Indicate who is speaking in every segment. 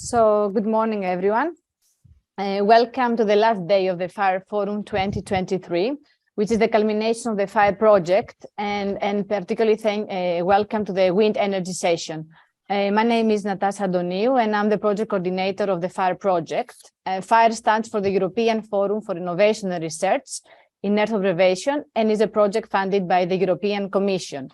Speaker 1: So good morning, everyone. Welcome to the last day of the FIRE Forum 2023, which is the culmination of the FIRE project, and particularly welcome to the wind energy session. My name is Natasha Doniou, and I'm the project coordinator of the FIRE project. FIRE stands for the European Forum for Innovation and Research in Earth Observation, and is a project funded by the European Commission.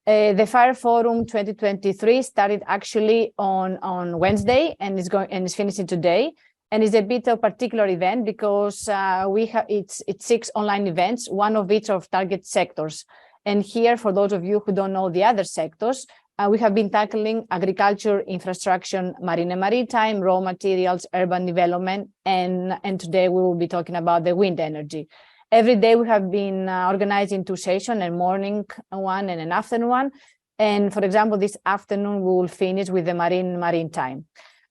Speaker 1: The FIRE Forum 2023 started actually on Wednesday and is finishing today, and is a bit of a particular event because it's 6 online events, one of each of target sectors. And here, for those of you who don't know the other sectors, we have been tackling agriculture, infrastructure, marine and maritime, raw materials, urban development, and today we will be talking about the wind energy. Every day we have been organizing 2 sessions, a morning one and an afternoon one. And for example, this afternoon we will finish with the maritime.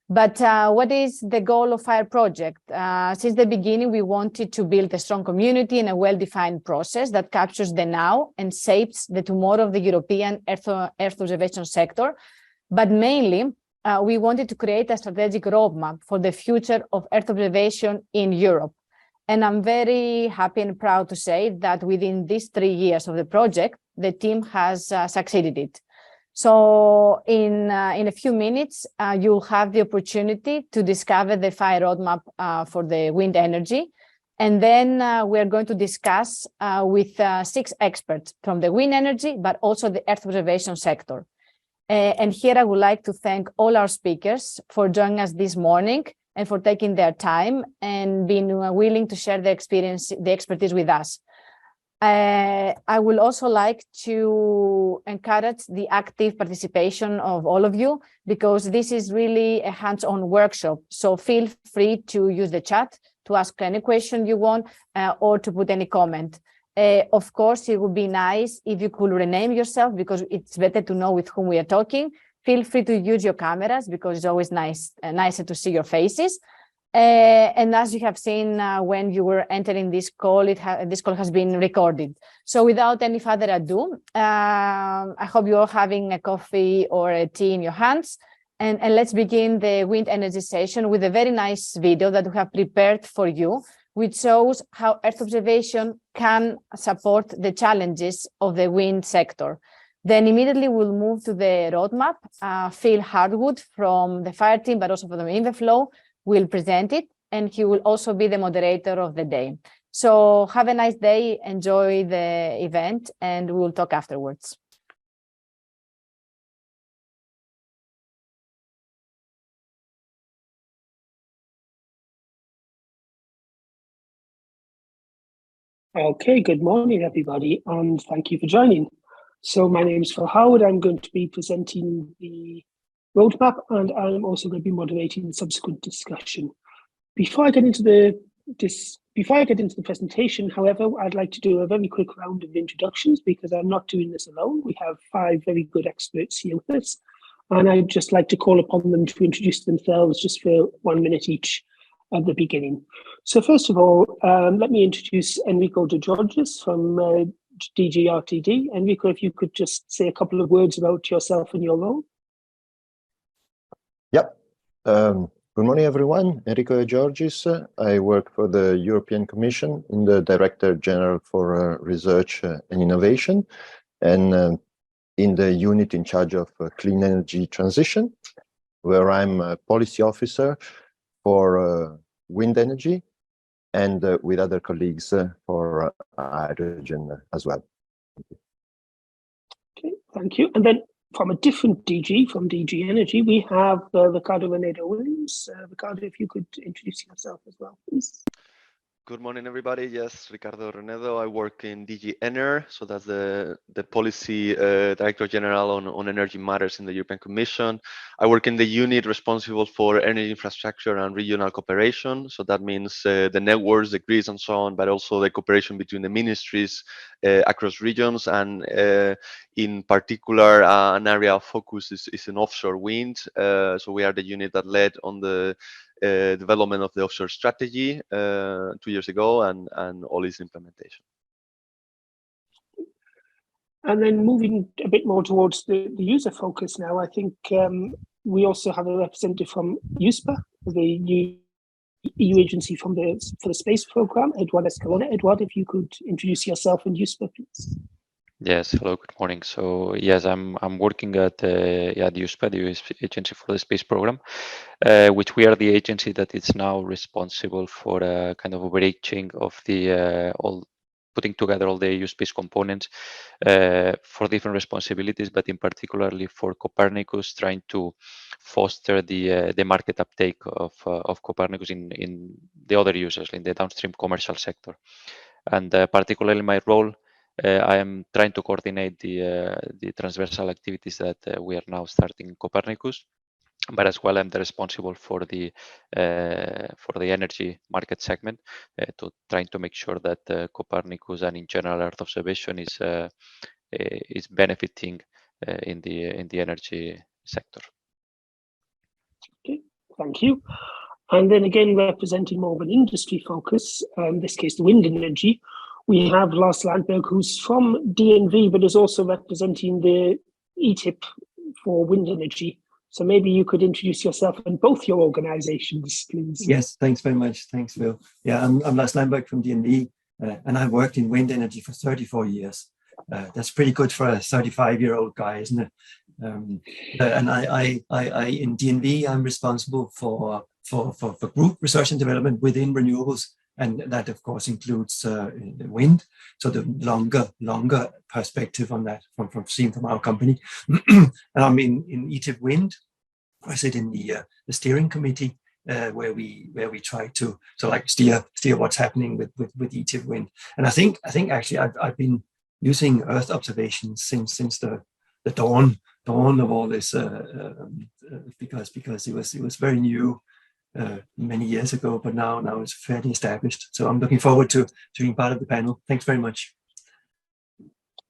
Speaker 1: But what is the goal of FIRE project? Since the beginning, we wanted to build a strong community and a well-defined process that captures the now and shapes the tomorrow of the European Earth observation sector. But mainly, we wanted to create a strategic roadmap for the future of Earth observation in Europe. And I'm very happy and proud to say that within these 3 years of the project, the team has succeeded it. So in a few minutes, you'll have the opportunity to discover the FIRE roadmap for the wind energy. And then we're going to discuss with 6 experts from the wind energy, but also the Earth observation sector. And here I would like to thank all our speakers for joining us this morning and for taking their time and being willing to share the experience, the expertise with us. I will also like to encourage the active participation of all of you, because this is really a hands-on workshop. So feel free to use the chat to ask any question you want or to put any comment. Of course, it would be nice if you could rename yourself, because it's better to know with whom we are talking. Feel free to use your cameras, because it's always nicer to see your faces. And as you have seen when you were entering this call, this call has been recorded. So without any further ado, I hope you're all having a coffee or a tea in your hands. And let's begin the wind energy session with a very nice video that we have prepared for you, which shows how Earth observation can support the challenges of the wind sector. Then immediately we'll move to the roadmap. Phil Harwood from the FIRE team, but also from the Evenflow, will present it, and he will also be the moderator of the day. So have a nice day, enjoy the event, and we'll talk afterwards.
Speaker 2: Okay, good morning, everybody, and thank you for joining. So my name is Phil Howard. I'm going to be presenting the roadmap, and I'm also going to be moderating the subsequent discussion. Before I get into the presentation, however, I'd like to do a very quick round of introductions, because I'm not doing this alone. We have 5 very good experts here with us, and I'd just like to call upon them to introduce themselves just for 1 minute each at the beginning. So first of all, let me introduce Enrico Degiorgis from DGRTD. Enrico, if you could just say a couple of words about yourself and your role.
Speaker 3: Yep. Good morning, everyone. Enrico Degiorgis. I work for the European Commission in the Director General for Research and Innovation, and in the unit in charge of clean energy transition, where I'm a policy officer for wind energy, and with other colleagues for hydrogen as well.
Speaker 2: Okay, thank you. And then from a different DG, from DG Energy, we have Ricardo Renedo Williams. Ricardo, if you could introduce yourself as well, please.
Speaker 4: Good morning, everybody. Yes, Ricardo Renedo. I work in DG ENER, so that's the policy director general on energy matters in the European Commission. I work in the unit responsible for energy infrastructure and regional cooperation. So that means the networks, the grids, and so on, but also the cooperation between the ministries across regions. And in particular, an area of focus is in offshore wind. So we are the unit that led on the development of the offshore strategy 2 years ago, and all its implementation.
Speaker 2: And then moving a bit more towards the user focus now, I think we also have a representative from EUSPA, the EU agency for the space program, Eduard Escalona. Eduard, if you could introduce yourself and EUSPA, please.
Speaker 5: Yes, hello, good morning. So yes, I'm working at EUSPA, the US Agency for the Space Program, which we are the agency that is now responsible for kind of overreaching of the putting together all the EU space components for different responsibilities, but in particularly for Copernicus, trying to foster the market uptake of Copernicus in the other users, in the downstream commercial sector. And particularly my role, I am trying to coordinate the transversal activities that we are now starting in Copernicus, but as well I'm the responsible for the energy market segment, to trying to make sure that Copernicus and in general Earth observation is benefiting in the energy sector.
Speaker 2: Okay, thank you. And then again, representing more of an industry focus, in this case, the wind energy, we have Lars Landberg, who's from DNV, but is also representing the ETIP for wind energy. So maybe you could introduce yourself and both your organizations, please.
Speaker 6: Yes, thanks very much. Thanks, Phil. Yeah, I'm Lars Landberg from DNV, and I've worked in wind energy for 34 years. That's pretty good for a 35-year-old guy, isn't it? And I in DNV, I'm responsible for group research and development within renewables, and that of course includes wind. So the longer perspective on that from seen from our company. And I'm in ETIPWind. I sit in the steering committee where we try to steer what's happening with ETIPWind. And I think actually I've been using Earth observations since the dawn of all this because it was very new many years ago, but now it's fairly established. So I'm looking forward to being part of the panel. Thanks very much.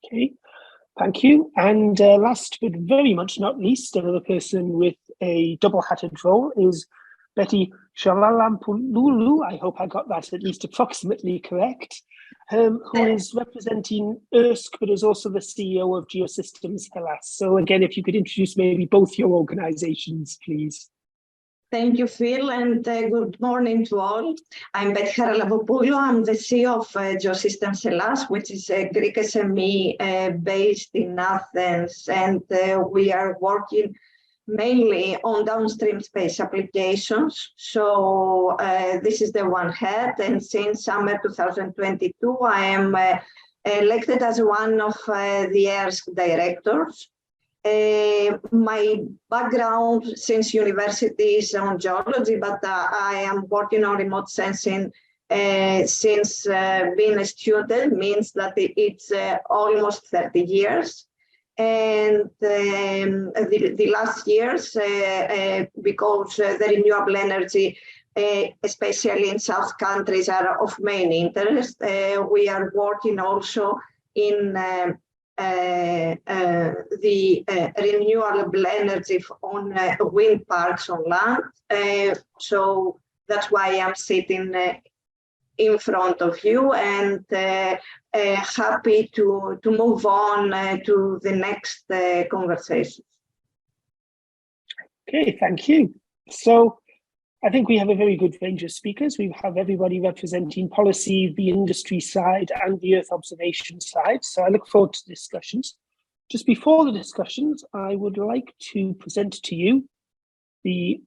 Speaker 2: Okay, thank you. And last but very much not least, another person with a double-hatted role is Betty Charalampopoulou. I hope I got that at least approximately correct. Who is representing EUSPA, but is also the CEO of GEOSYSTEMS Hellas. So again, if you could introduce maybe both your organizations, please.
Speaker 7: Thank you, Phil, and good morning to all. I'm Betty Charalampopoulou. I'm the CEO of GEOSYSTEMS Hellas, which is a Greek SME based in Athens, and we are working mainly on downstream space applications. So this is the one head, and since summer 2022, I am elected as one of the ERSC directors. My background since university is on geology, but I am working on remote sensing since being a student, means that it's almost 30 years. And the last years, because the renewable energy, especially in South countries, are of main interest, we are working also in the renewable energy on wind parks on land. So that's why I'm sitting in front of you, and happy to move on to the next conversation.
Speaker 2: Okay, thank you. So I think we have a very good range of speakers. We have everybody representing policy, the industry side, and the Earth observation side. So I look forward to discussions. Just before the discussions, I would like to present to you the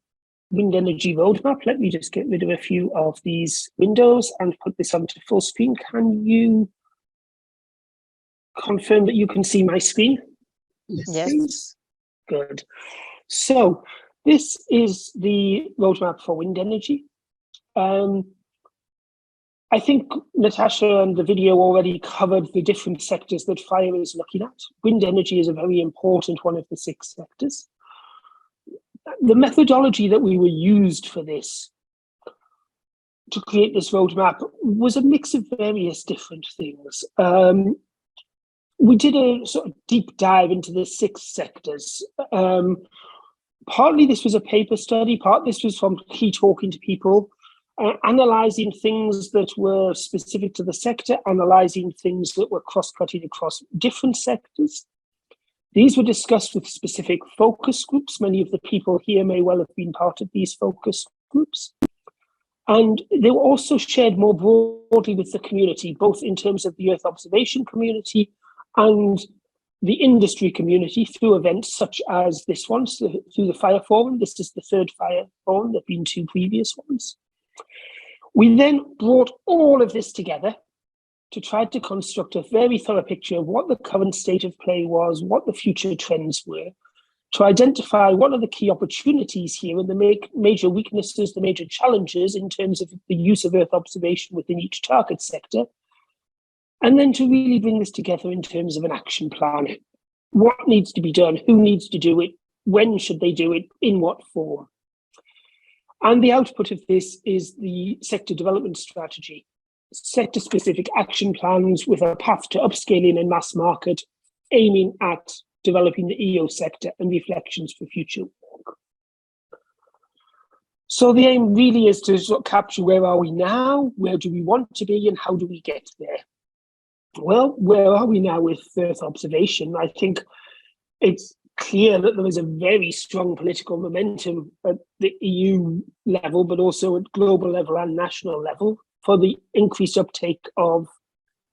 Speaker 2: wind energy roadmap. Let me just get rid of a few of these windows and put this onto full screen. Can you confirm that you can see my screen?
Speaker 1: Yes.
Speaker 2: Good. So this is the roadmap for wind energy. I think Natasha and the video already covered the different sectors that FIRE is looking at. Wind energy is a very important one of the 6 sectors. The methodology that we were used for this, to create this roadmap, was a mix of various different things. We did a sort of deep dive into the 6 sectors. Partly this was a paper study, part this was from key talking to people, analysing things that were specific to the sector, analysing things that were cross-cutting across different sectors. These were discussed with specific focus groups. Many of the people here may well have been part of these focus groups. And they were also shared more broadly with the community, both in terms of the Earth observation community and the industry community through events such as this one, through the Fire Forum. This is the third Fire Forum. There have been two previous ones. We then brought all of this together to try to construct a very thorough picture of what the current state of play was, what the future trends were, to identify what are the key opportunities here and the major weaknesses, the major challenges in terms of the use of Earth observation within each target sector, and then to really bring this together in terms of an action plan. What needs to be done? Who needs to do it? When should they do it? In what form? And the output of this is the sector development strategy, sector-specific action plans with a path to upscaling and mass market, aiming at developing the EO sector and reflections for future work. So the aim really is to sort of capture where are we now, where do we want to be, and how do we get there? Well, where are we now with Earth observation? I think it's clear that there is a very strong political momentum at the EU level, but also at global level and national level for the increased uptake of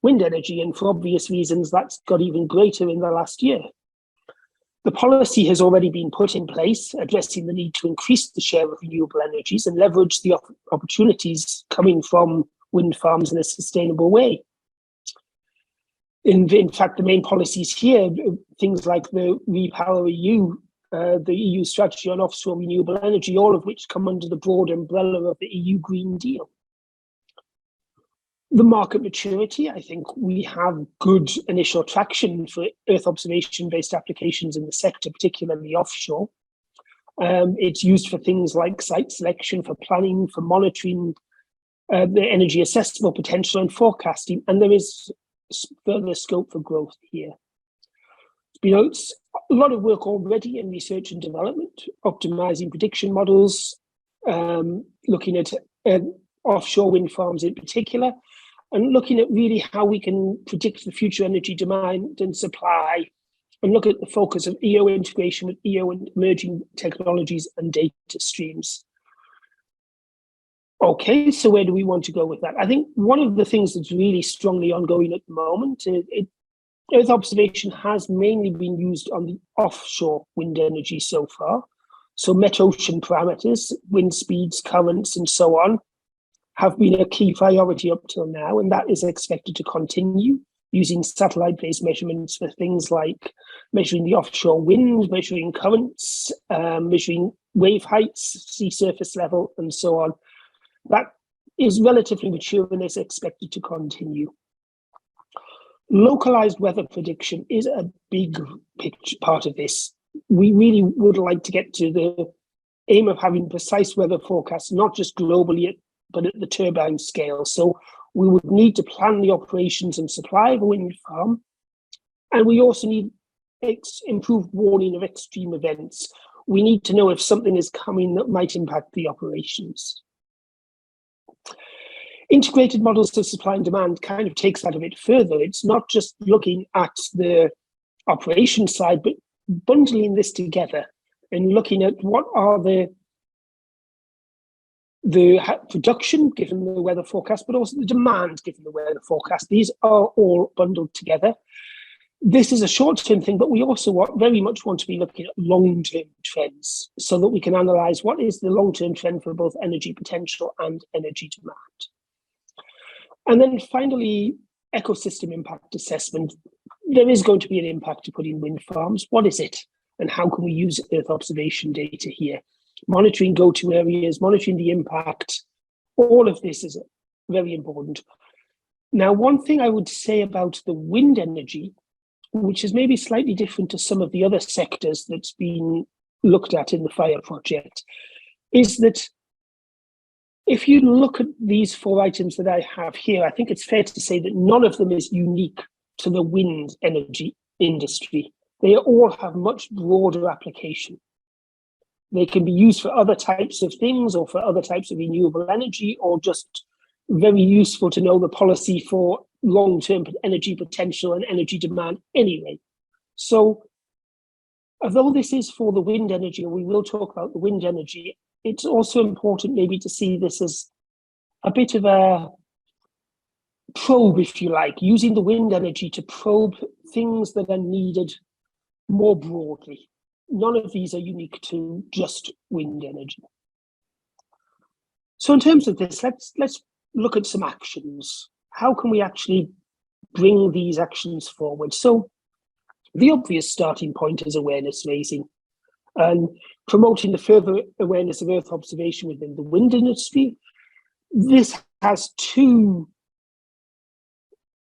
Speaker 2: wind energy. And for obvious reasons, that's got even greater in the last year. The policy has already been put in place, addressing the need to increase the share of renewable energies and leverage the opportunities coming from wind farms in a sustainable way. In fact, the main policies here, things like the Repower EU, the EU strategy on offshore renewable energy, all of which come under the broad umbrella of the EU Green Deal. The market maturity, I think we have good initial traction for Earth observation-based applications in the sector, particularly offshore. It's used for things like site selection, for planning, for monitoring the energy accessible potential and forecasting, and there is further scope for growth here. It's a lot of work already in research and development, optimizing prediction models, looking at offshore wind farms in particular, and looking at really how we can predict the future energy demand and supply, and look at the focus of EO integration with EO and emerging technologies and data streams. Okay, so where do we want to go with that? I think one of the things that's really strongly ongoing at the moment, Earth observation has mainly been used on the offshore wind energy so far. So met-ocean parameters, wind speeds, currents, and so on, have been a key priority up till now, and that is expected to continue using satellite-based measurements for things like measuring the offshore wind, measuring currents, measuring wave heights, sea surface level, and so on. That is relatively mature and is expected to continue. Localized weather prediction is a big part of this. We really would like to get to the aim of having precise weather forecasts, not just globally, but at the turbine scale. So we would need to plan the operations and supply of a wind farm. And we also need improved warning of extreme events. We need to know if something is coming that might impact the operations. Integrated models of supply and demand kind of takes that a bit further. It's not just looking at the operation side, but bundling this together and looking at what are the production given the weather forecast, but also the demand given the weather forecast. These are all bundled together. This is a short-term thing, but we also very much want to be looking at long-term trends so that we can analyze what is the long-term trend for both energy potential and energy demand. And then finally, ecosystem impact assessment. There is going to be an impact to putting wind farms. What is it? And how can we use Earth observation data here? Monitoring go-to areas, monitoring the impact, all of this is very important. Now, one thing I would say about the wind energy, which is maybe slightly different to some of the other sectors that's been looked at in the FIRE project, is that if you look at these 4 items that I have here, I think it's fair to say that none of them is unique to the wind energy industry. They all have much broader application. They can be used for other types of things or for other types of renewable energy, or just very useful to know the policy for long-term energy potential and energy demand anyway. So although this is for the wind energy, and we will talk about the wind energy, it's also important maybe to see this as a bit of a probe, if you like, using the wind energy to probe things that are needed more broadly. None of these are unique to just wind energy. So in terms of this, let's look at some actions. How can we actually bring these actions forward? So the obvious starting point is awareness raising and promoting the further awareness of Earth observation within the wind industry. This has two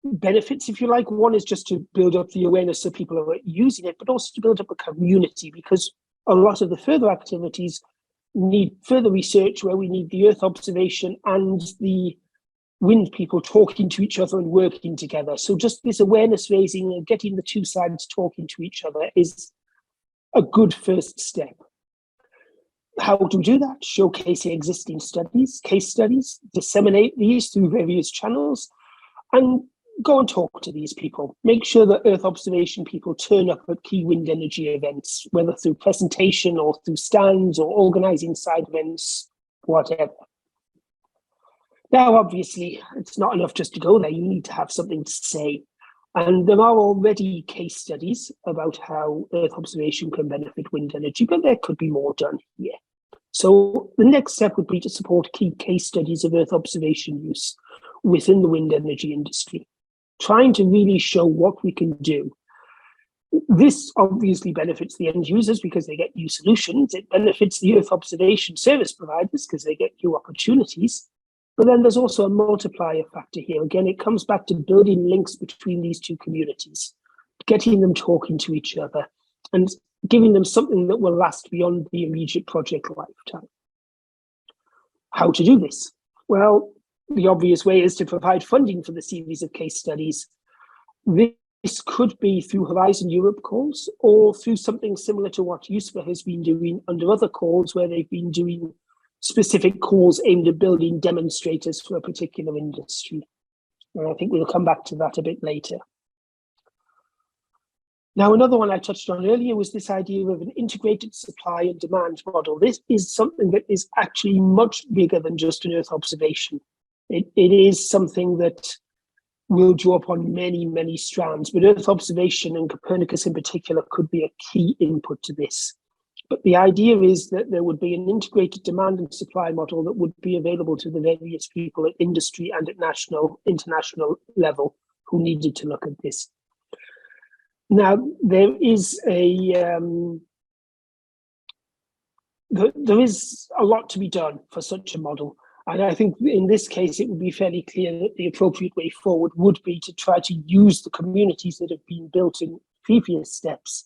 Speaker 2: benefits, if you like. One is just to build up the awareness so people are using it, but also to build up a community, because a lot of the further activities need further research where we need the Earth observation and the wind people talking to each other and working together. So just this awareness raising and getting the two sides talking to each other is a good first step. How do we do that? Showcasing existing studies, case studies, disseminate these through various channels, and go and talk to these people. Make sure that Earth observation people turn up at key wind energy events, whether through presentation or through stands or organising side events, whatever. Now, obviously, it's not enough just to go there. You need to have something to say. And there are already case studies about how Earth observation can benefit wind energy, but there could be more done here. So the next step would be to support key case studies of Earth observation use within the wind energy industry, trying to really show what we can do. This obviously benefits the end users because they get new solutions. It benefits the Earth observation service providers because they get new opportunities. But then there's also a multiplier factor here. Again, it comes back to building links between these two communities, getting them talking to each other and giving them something that will last beyond the immediate project lifetime. How to do this? Well, the obvious way is to provide funding for the series of case studies. This could be through Horizon Europe calls or through something similar to what EUSPA has been doing under other calls, where they've been doing specific calls aimed at building demonstrators for a particular industry. And I think we'll come back to that a bit later. Now, another one I touched on earlier was this idea of an integrated supply and demand model. This is something that is actually much bigger than just an Earth observation. It is something that will draw upon many, many strands, but Earth observation and Copernicus in particular could be a key input to this. But the idea is that there would be an integrated demand and supply model that would be available to the various people at industry and at national, international level who needed to look at this. Now, there is there is a lot to be done for such a model. And I think in this case, it would be fairly clear that the appropriate way forward would be to try to use the communities that have been built in previous steps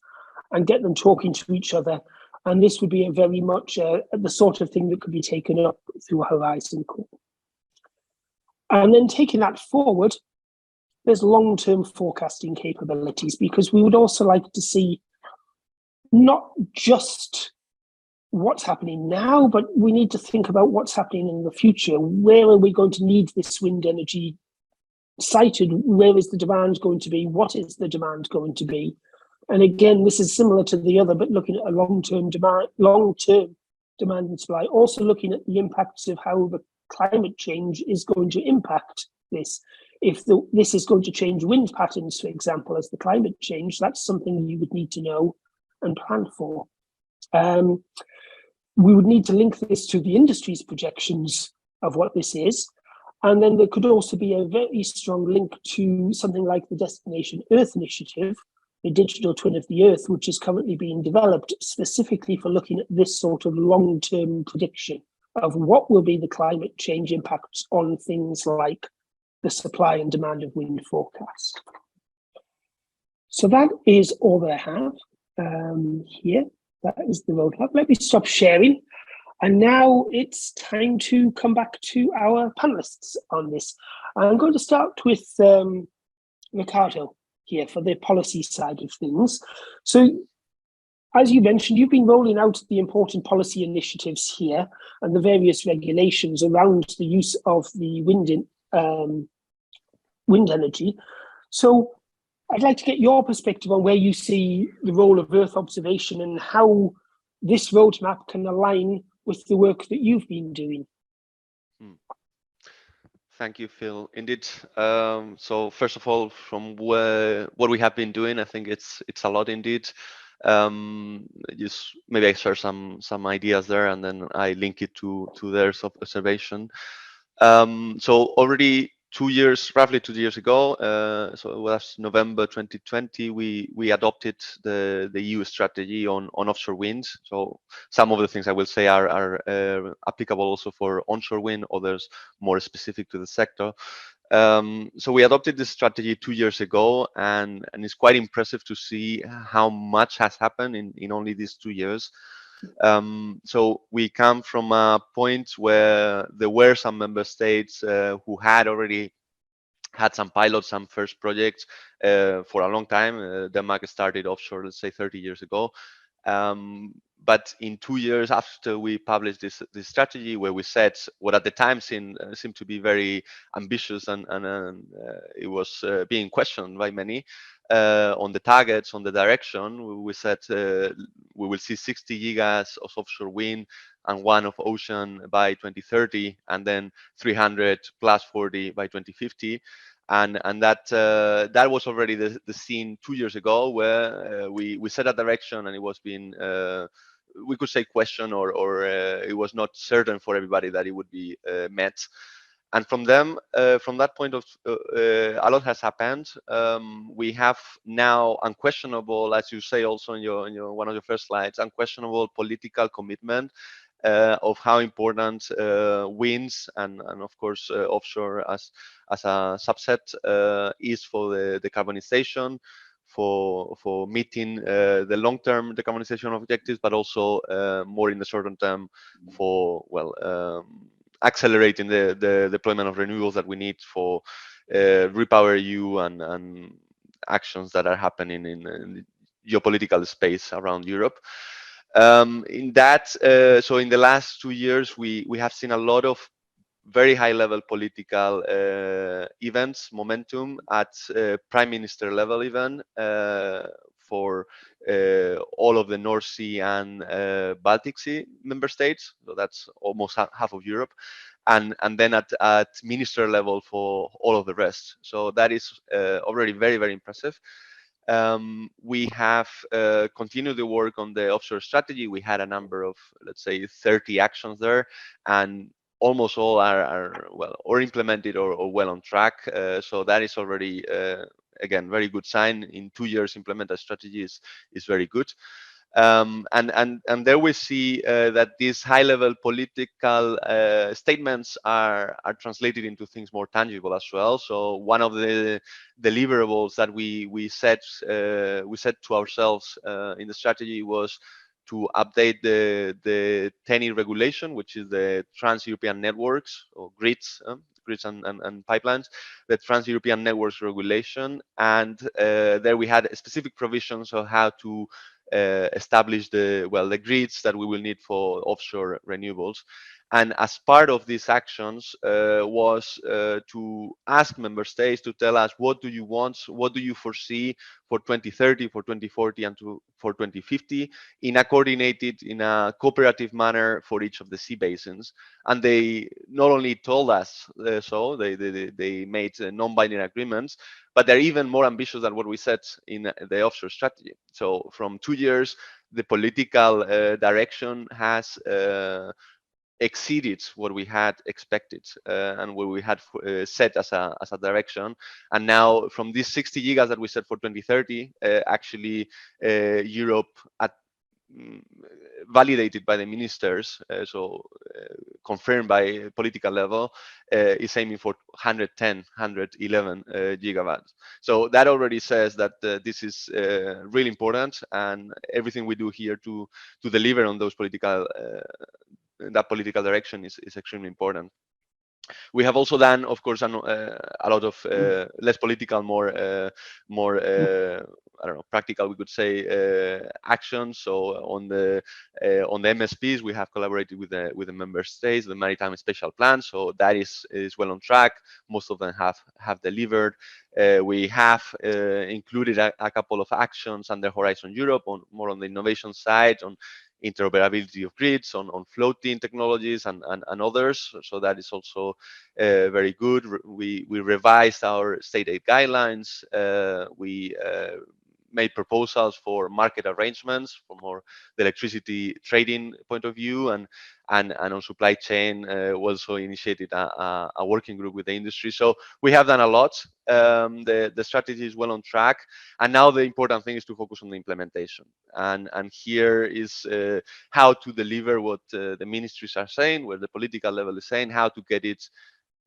Speaker 2: and get them talking to each other. And this would be a very much the sort of thing that could be taken up through a Horizon call. And then taking that forward, there's long-term forecasting capabilities, because we would also like to see not just what's happening now, but we need to think about what's happening in the future. Where are we going to need this wind energy sited? Where is the demand going to be? What is the demand going to be? And again, this is similar to the other, but looking at a long-term demand and supply, also looking at the impacts of how the climate change is going to impact this. If this is going to change wind patterns, for example, as the climate change, that's something you would need to know and plan for. We would need to link this to the industry's projections of what this is. And then there could also be a very strong link to something like the Destination Earth initiative, the digital twin of the Earth, which is currently being developed specifically for looking at this sort of long-term prediction of what will be the climate change impacts on things like the supply and demand of wind forecast. So that is all that I have here. That is the roadmap. Let me stop sharing. And now it's time to come back to our panelists on this. I'm going to start with Ricardo here for the policy side of things. So, as you mentioned, you've been rolling out the important policy initiatives here and the various regulations around the use of the wind energy. So I'd like to get your perspective on where you see the role of Earth observation and how this roadmap can align with the work that you've been doing.
Speaker 4: Thank you, Phil. Indeed. So first of all, from what we have been doing, I think it's a lot indeed. Just maybe I share some ideas there, and then I link it to their observation. So already roughly 2 years ago, so it was November 2020, we adopted the EU strategy on offshore wind. So some of the things I will say are applicable also for onshore wind, others more specific to the sector. So we adopted this strategy 2 years ago, and it's quite impressive to see how much has happened in only these 2 years. So we come from a point where there were some member states who had already had some pilots, some first projects for a long time. Denmark started offshore, let's say 30 years ago. But in 2 years after we published this strategy, where we set what at the time seemed to be very ambitious, and it was being questioned by many on the targets, on the direction, we said we will see 60 gigas of offshore wind and 1 of ocean by 2030, and then 300 plus 40 by 2050. And that was already the scene 2 years ago, where we set a direction, and it was being we could say question, or it was not certain for everybody that it would be met. And from that point of a lot has happened. We have now unquestionable, as you say also in your one of your first slides, unquestionable political commitment of how important winds and of course offshore as a subset is for the decarbonization, for meeting the long-term decarbonization objectives, but also more in the short term for accelerating the deployment of renewables that we need for REPowerEU and actions that are happening in the geopolitical space around Europe. In that, so in the last 2 years, we have seen a lot of very high-level political events, momentum at prime minister level even for all of the North Sea and Baltic Sea member states. So that's almost half of Europe. And then at minister level for all of the rest. So that is already very, very impressive. We have continued the work on the offshore strategy. We had a number of, let's say, 30 actions there, and almost all are well or implemented or well on track. So that is already again very good sign. In 2 years, implemented strategy is very good. And there we see that these high-level political statements are translated into things more tangible as well. So one of the deliverables that we set to ourselves in the strategy was to update the TENI regulation, which is the Trans-European Networks or grids and pipelines, the Trans-European Networks regulation, and there we had specific provisions of how to establish the grids that we will need for offshore renewables. And as part of these actions was to ask member states to tell us, what do you want, what do you foresee for 2030, for 2040, and for 2050 in a coordinated, in a cooperative manner for each of the sea basins. And they not only told us so, they made non-binding agreements, but they're even more ambitious than what we said in the offshore strategy. So from 2 years, the political direction has exceeded what we had expected and what we had set as a direction. And now from these 60 gigas that we set for 2030, actually Europe validated by the ministers, confirmed by political level, is aiming for 111 gigawatts. So that already says that this is really important, and everything we do here to deliver on those political that political direction is extremely important. We have also done, of course, a lot of less political, more I don't know, practical, we could say, actions. So on the MSPs, we have collaborated with the member states, the maritime special plan. So that is well on track. Most of them have delivered. We have included a couple of actions under Horizon Europe more on the innovation side, on interoperability of grids, on floating technologies and others. So that is also very good. We revised our state aid guidelines. We made proposals for market arrangements from more the electricity trading point of view, and on supply chain also initiated a working group with the industry. So we have done a lot. The strategy is well on track, and now the important thing is to focus on the implementation. And here is how to deliver what the ministries are saying, where the political level is saying, how to get it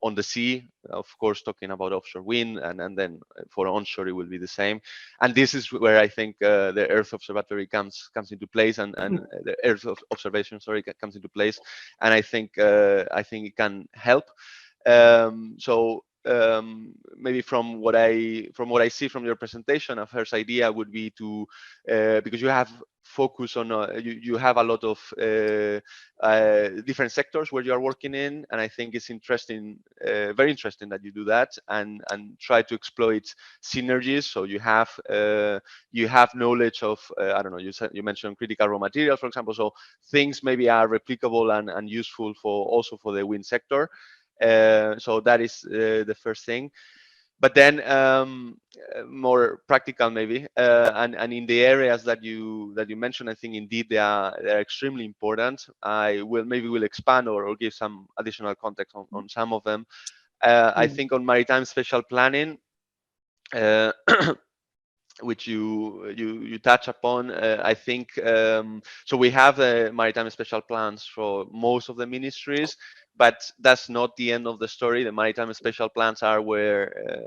Speaker 4: on the sea, of course, talking about offshore wind, and then for onshore it will be the same. And this is where I think the Earth Observatory comes into place, and the Earth Observation, sorry, comes into place. And I think it can help. Maybe from what I see from your presentation, a first idea would be to because you have focus on you have a lot of different sectors where you are working in, and I think it's interesting, very interesting that you do that and try to exploit synergies. So you have knowledge of I don't know, you mentioned critical raw materials, for example, so things maybe are replicable and useful also for the wind sector. So that is the first thing. But then more practical maybe, and in the areas that you mentioned, I think indeed they are extremely important. I will expand or give some additional context on some of them. I think on maritime special planning, which you touch upon, I think so. We have maritime special plans for most of the ministries, but that's not the end of the story. The maritime special plans are where,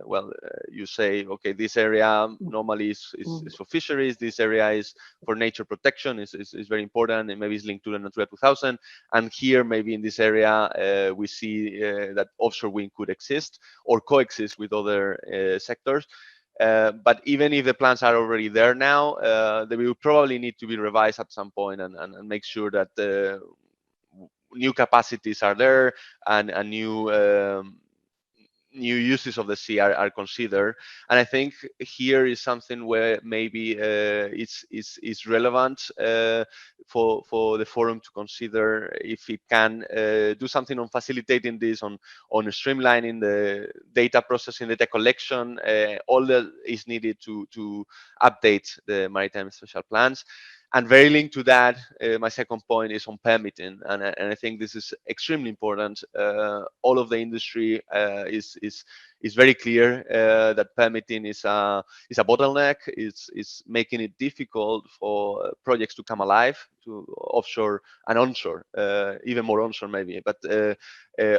Speaker 4: you say, okay, this area normally is for fisheries. This area is for nature protection. is very important, and maybe it's linked to the Natura 2000. And here, maybe in this area, we see that offshore wind could exist or coexist with other sectors. But even if the plans are already there now, they will probably need to be revised at some point and make sure that new capacities are there and new uses of the sea are considered. And I think here is something where maybe it's relevant for the forum to consider if it can do something on facilitating this, on streamlining the data processing, data collection, all that is needed to update the maritime special plans. And very linked to that, my second point is on permitting, and I think this is extremely important. All of the industry is very clear that permitting is a bottleneck. It's making it difficult for projects to come alive, to offshore and onshore, even more onshore maybe. But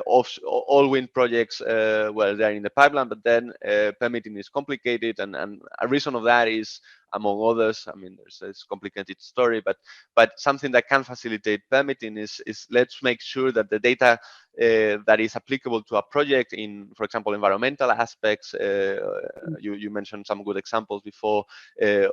Speaker 4: all wind projects, they're in the pipeline, but then permitting is complicated, and a reason of that is, among others, I mean, there's a complicated story, but something that can facilitate permitting is let's make sure that the data that is applicable to a project in, for example, environmental aspects. You mentioned some good examples before,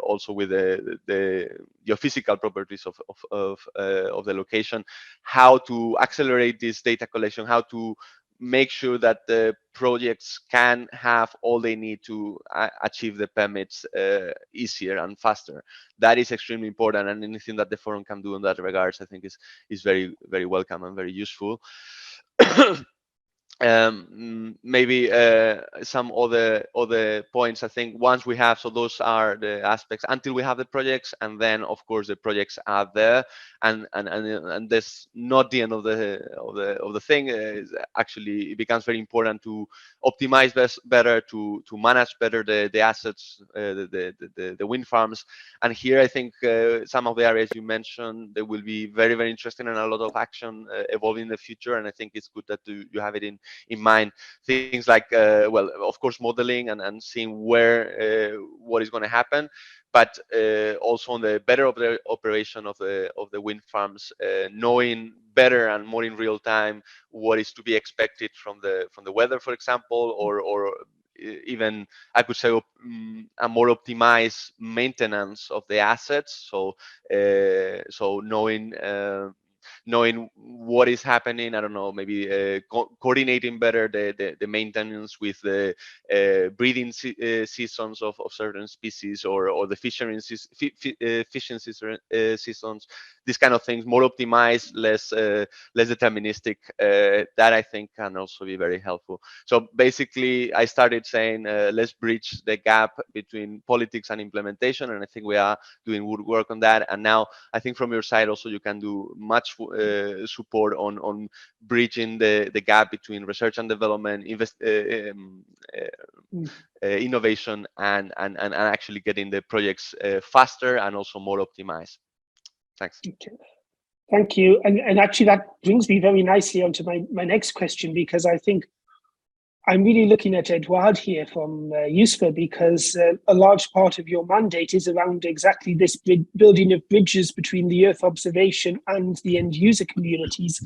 Speaker 4: also with the geophysical properties of the location, how to accelerate this data collection, how to make sure that the projects can have all they need to achieve the permits easier and faster. That is extremely important, and anything that the forum can do in that regards, I think is very, very welcome and very useful. Maybe some other points. I think once we have, so those are the aspects until we have the projects, and then of course the projects are there, and that's not the end of the thing. Actually, it becomes very important to optimize better, to manage better the assets, the wind farms. And here I think some of the areas you mentioned, they will be very, very interesting, and a lot of action evolving in the future. And I think it's good that you have it in mind. Things like of course modeling and seeing where what is going to happen, but also on the better operation of the wind farms, knowing better and more in real time what is to be expected from the weather, for example, or even, I could say, a more optimized maintenance of the assets. So knowing what is happening, I don't know, maybe coordinating better the maintenance with the breeding seasons of certain species, or the fishing seasons, these kind of things, more optimized, less deterministic. That I think can also be very helpful. So basically, I started saying, let's bridge the gap between politics and implementation, and I think we are doing good work on that. And now I think from your side also you can do much support on bridging the gap between research and development, innovation, and actually getting the projects faster and also more optimized. Thanks.
Speaker 2: Okay. Thank you. And actually that brings me very nicely onto my next question, because I think I'm really looking at Eduard here from EUSPA, because a large part of your mandate is around exactly this building of bridges between the Earth observation and the end user communities.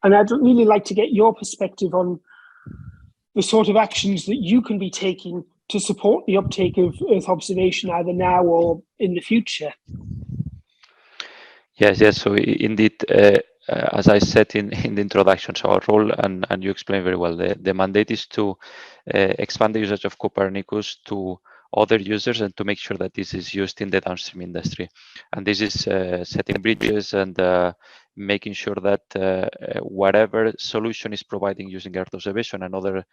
Speaker 2: And I'd really like to get your perspective on the sort of actions that you can be taking to support the uptake of Earth observation either now or in the future.
Speaker 5: Yes. So indeed, as I said in the introduction, so our role, and you explained very well, the mandate is to expand the usage of Copernicus to other users and to make sure that this is used in the downstream industry. And this is setting bridges and making sure that whatever solution is providing using Earth observation and other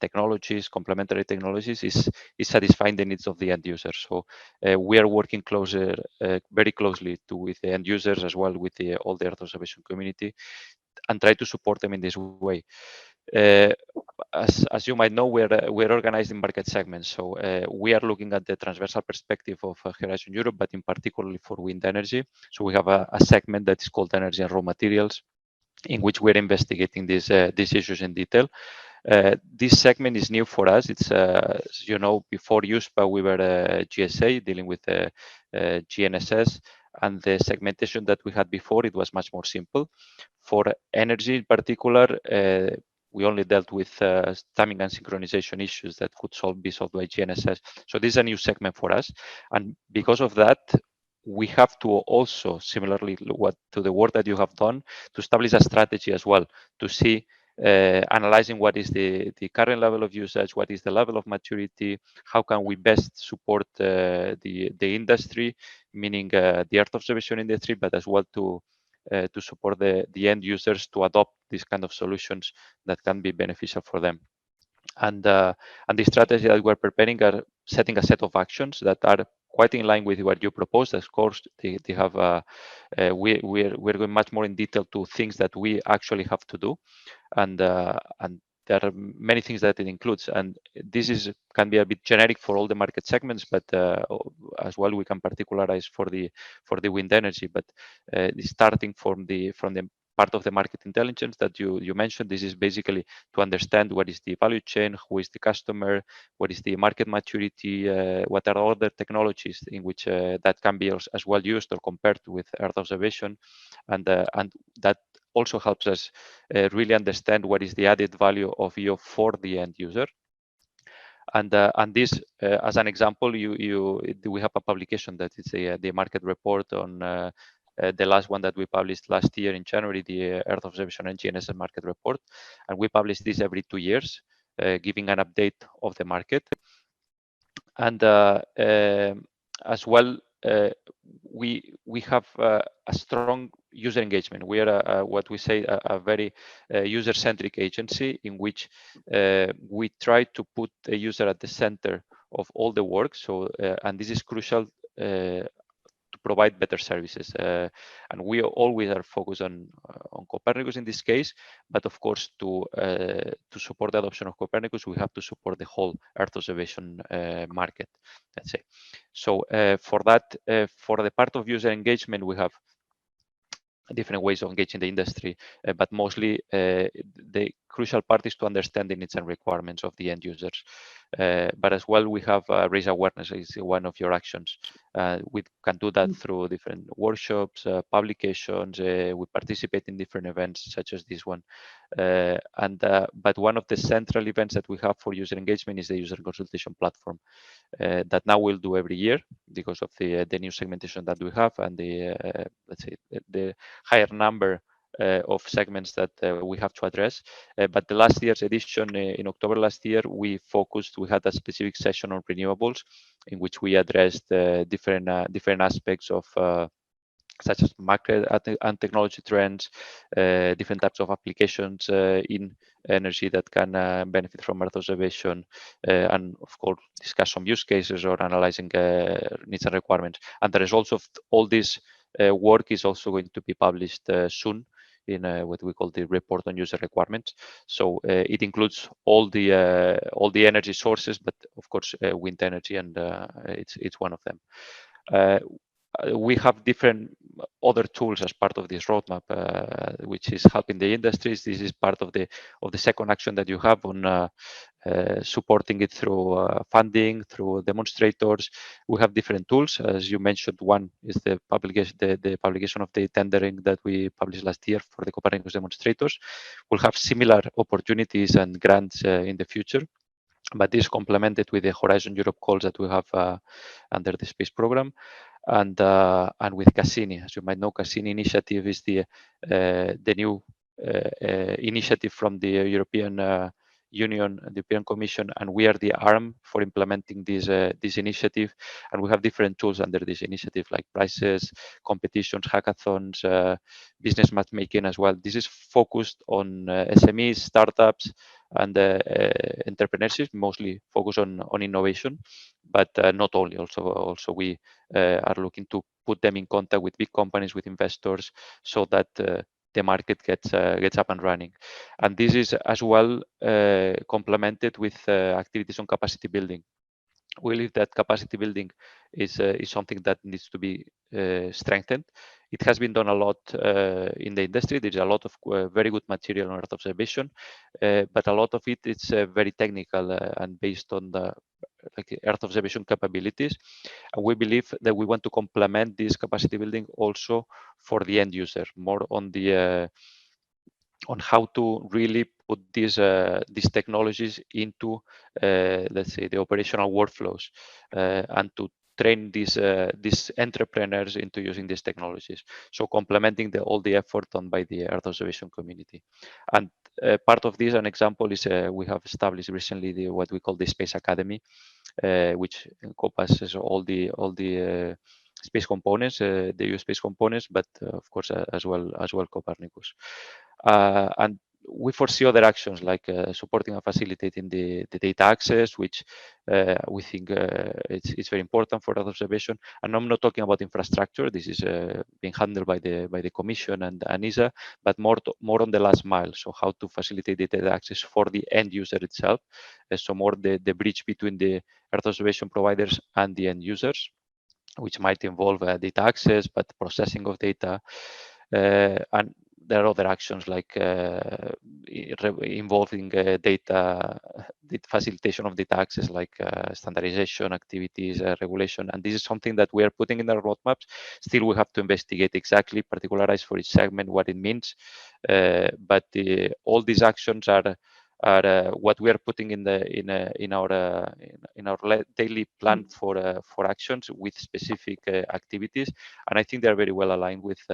Speaker 5: technologies, complementary technologies, is satisfying the needs of the end user. So we are working very closely with the end users, as well with all the Earth observation community, and try to support them in this way. As you might know, we're organized in market segments. So we are looking at the transversal perspective of Horizon Europe, but in particularly for wind energy. So we have a segment that is called Energy and Raw Materials, in which we're investigating these issues in detail. This segment is new for us. It's, you know, before EUSPA, we were GSA dealing with GNSS, and the segmentation that we had before, it was much more simple. For energy in particular, we only dealt with timing and synchronization issues that could be solved by GNSS. So this is a new segment for us. And because of that, we have to also, similarly to the work that you have done, to establish a strategy as well, to see, analyzing what is the current level of usage, what is the level of maturity, how can we best support the industry, meaning the Earth observation industry, but as well to support the end users to adopt these kind of solutions that can be beneficial for them. And the strategy that we're preparing are setting a set of actions that are quite in line with what you proposed. Of course, they have we're going much more in detail to things that we actually have to do, and there are many things that it includes. And this can be a bit generic for all the market segments, but as well we can particularize for the wind energy. But starting from the part of the market intelligence that you mentioned, this is basically to understand what is the value chain, who is the customer, what is the market maturity, what are other technologies in which that can be as well used or compared with Earth observation, and that also helps us really understand what is the added value of EO for the end user. And this, as an example, we have a publication that is the market report on the last one that we published last year in January, the Earth Observation and GNSS Market Report. And we publish this every 2 years, giving an update of the market. And as well, we have a strong user engagement. We are what we say a very user-centric agency, in which we try to put the user at the center of all the work. So and this is crucial to provide better services, and we always are focused on Copernicus in this case. But of course, to support the adoption of Copernicus, we have to support the whole Earth observation market, let's say. So for that, for the part of user engagement, we have different ways of engaging the industry, but mostly the crucial part is to understand the needs and requirements of the end users. But as well, we have raise awareness is one of your actions. We can do that through different workshops, publications. We participate in different events such as this one. But one of the central events that we have for user engagement is the user consultation platform that now we'll do every year because of the new segmentation that we have and the let's say the higher number of segments that we have to address. But the last year's edition in October last year, we had a specific session on renewables in which we addressed different aspects of such as market and technology trends, different types of applications in energy that can benefit from Earth observation, and of course discuss some use cases or analyzing needs and requirements. And the results of all this work is also going to be published soon in what we call the report on user requirements. So it includes all the energy sources, but of course wind energy, and it's one of them. We have different other tools as part of this roadmap, which is helping the industries. This is part of the second action that you have on supporting it through funding, through demonstrators. We have different tools, as you mentioned. One is the publication of the tendering that we published last year for the Copernicus demonstrators. We'll have similar opportunities and grants in the future, but this is complemented with the Horizon Europe calls that we have under the space program. And with Cassini, as you might know, Cassini initiative is the new initiative from the European Union, the European Commission, and we are the arm for implementing this initiative. And we have different tools under this initiative, like prizes, competitions, hackathons, business matchmaking as well. This is focused on SMEs, startups, and entrepreneurship, mostly focused on innovation, but not only. Also we are looking to put them in contact with big companies, with investors, so that the market gets up and running. And this is as well complemented with activities on capacity building. We believe that capacity building is something that needs to be strengthened. It has been done a lot in the industry. There's a lot of very good material on Earth observation, but a lot of it is very technical and based on the Earth observation capabilities. And we believe that we want to complement this capacity building also for the end user, more on the on how to really put these technologies into, let's say, the operational workflows, and to train these entrepreneurs into using these technologies. So complementing all the effort done by the Earth observation community. And part of this, an example is we have established recently what we call the Space Academy, which encompasses all the space components, the EU space components, but of course as well Copernicus. And we foresee other actions like supporting and facilitating the data access, which we think it's very important for Earth observation. And I'm not talking about infrastructure. This is being handled by the Commission and ESA, but more on the last mile. So how to facilitate the data access for the end user itself. So more the bridge between the Earth observation providers and the end users, which might involve data access, but processing of data. And there are other actions like involving data, the facilitation of data access, like standardization activities, regulation. And this is something that we are putting in our roadmaps. Still, we have to investigate exactly, particularize for each segment what it means. But all these actions are what we are putting in our daily plan for actions with specific activities, and I think they are very well aligned with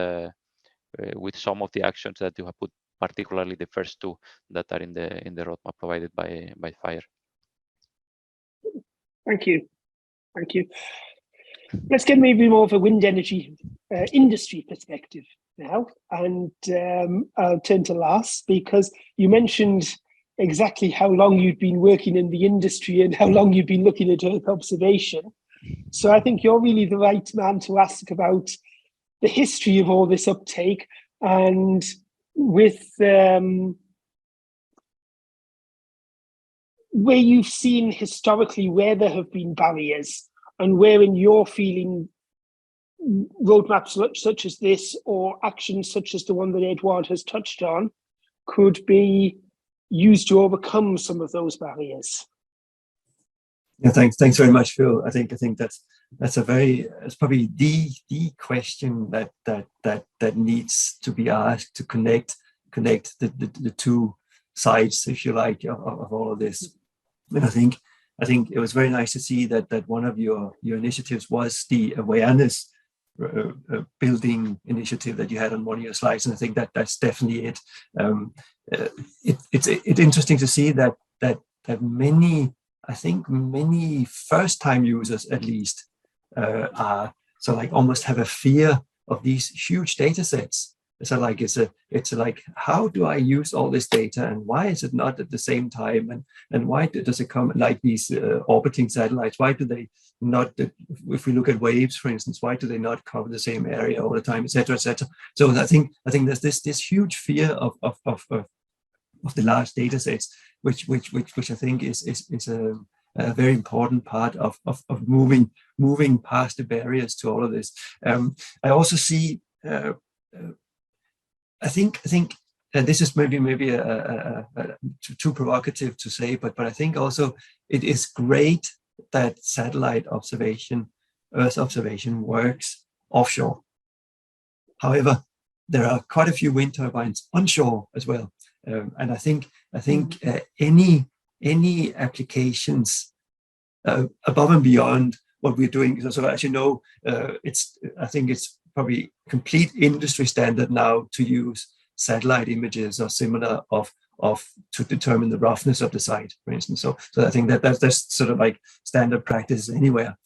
Speaker 5: some of the actions that you have put, particularly the first two that are in the roadmap provided by FIRE.
Speaker 2: Thank you. Let's get maybe more of a wind energy industry perspective now, and I'll turn to Lars, because you mentioned exactly how long you've been working in the industry and how long you've been looking at Earth observation. So I think you're really the right man to ask about the history of all this uptake, and with where you've seen historically where there have been barriers, and where in your feeling roadmaps such as this or actions such as the one that Eduard has touched on could be used to overcome some of those barriers?
Speaker 6: Yeah, thanks very much, Phil. I think that's it's probably the question that needs to be asked to connect the two sides, if you like, of all of this. And I think it was very nice to see that one of your initiatives was the awareness building initiative that you had on one of your slides, and I think that's definitely it. It's interesting to see that many first-time users, at least, are so like almost have a fear of these huge data sets. So like it's like how do I use all this data, and why is it not at the same time, and why does it come like these orbiting satellites? Why do they not? If we look at waves, for instance, why do they not cover the same area all the time, etc., etc. So I think there's this huge fear of the large data sets, which I think is a very important part of moving past the barriers to all of this. I also see. I think this is maybe too provocative to say, but I think also it is great that satellite observation, Earth observation, works offshore. However, there are quite a few wind turbines onshore as well, and I think any applications above and beyond what we're doing. So as you know, I think it's probably complete industry standard now to use satellite images or similar to determine the roughness of the site, for instance. So I think that's sort of like standard practice anywhere.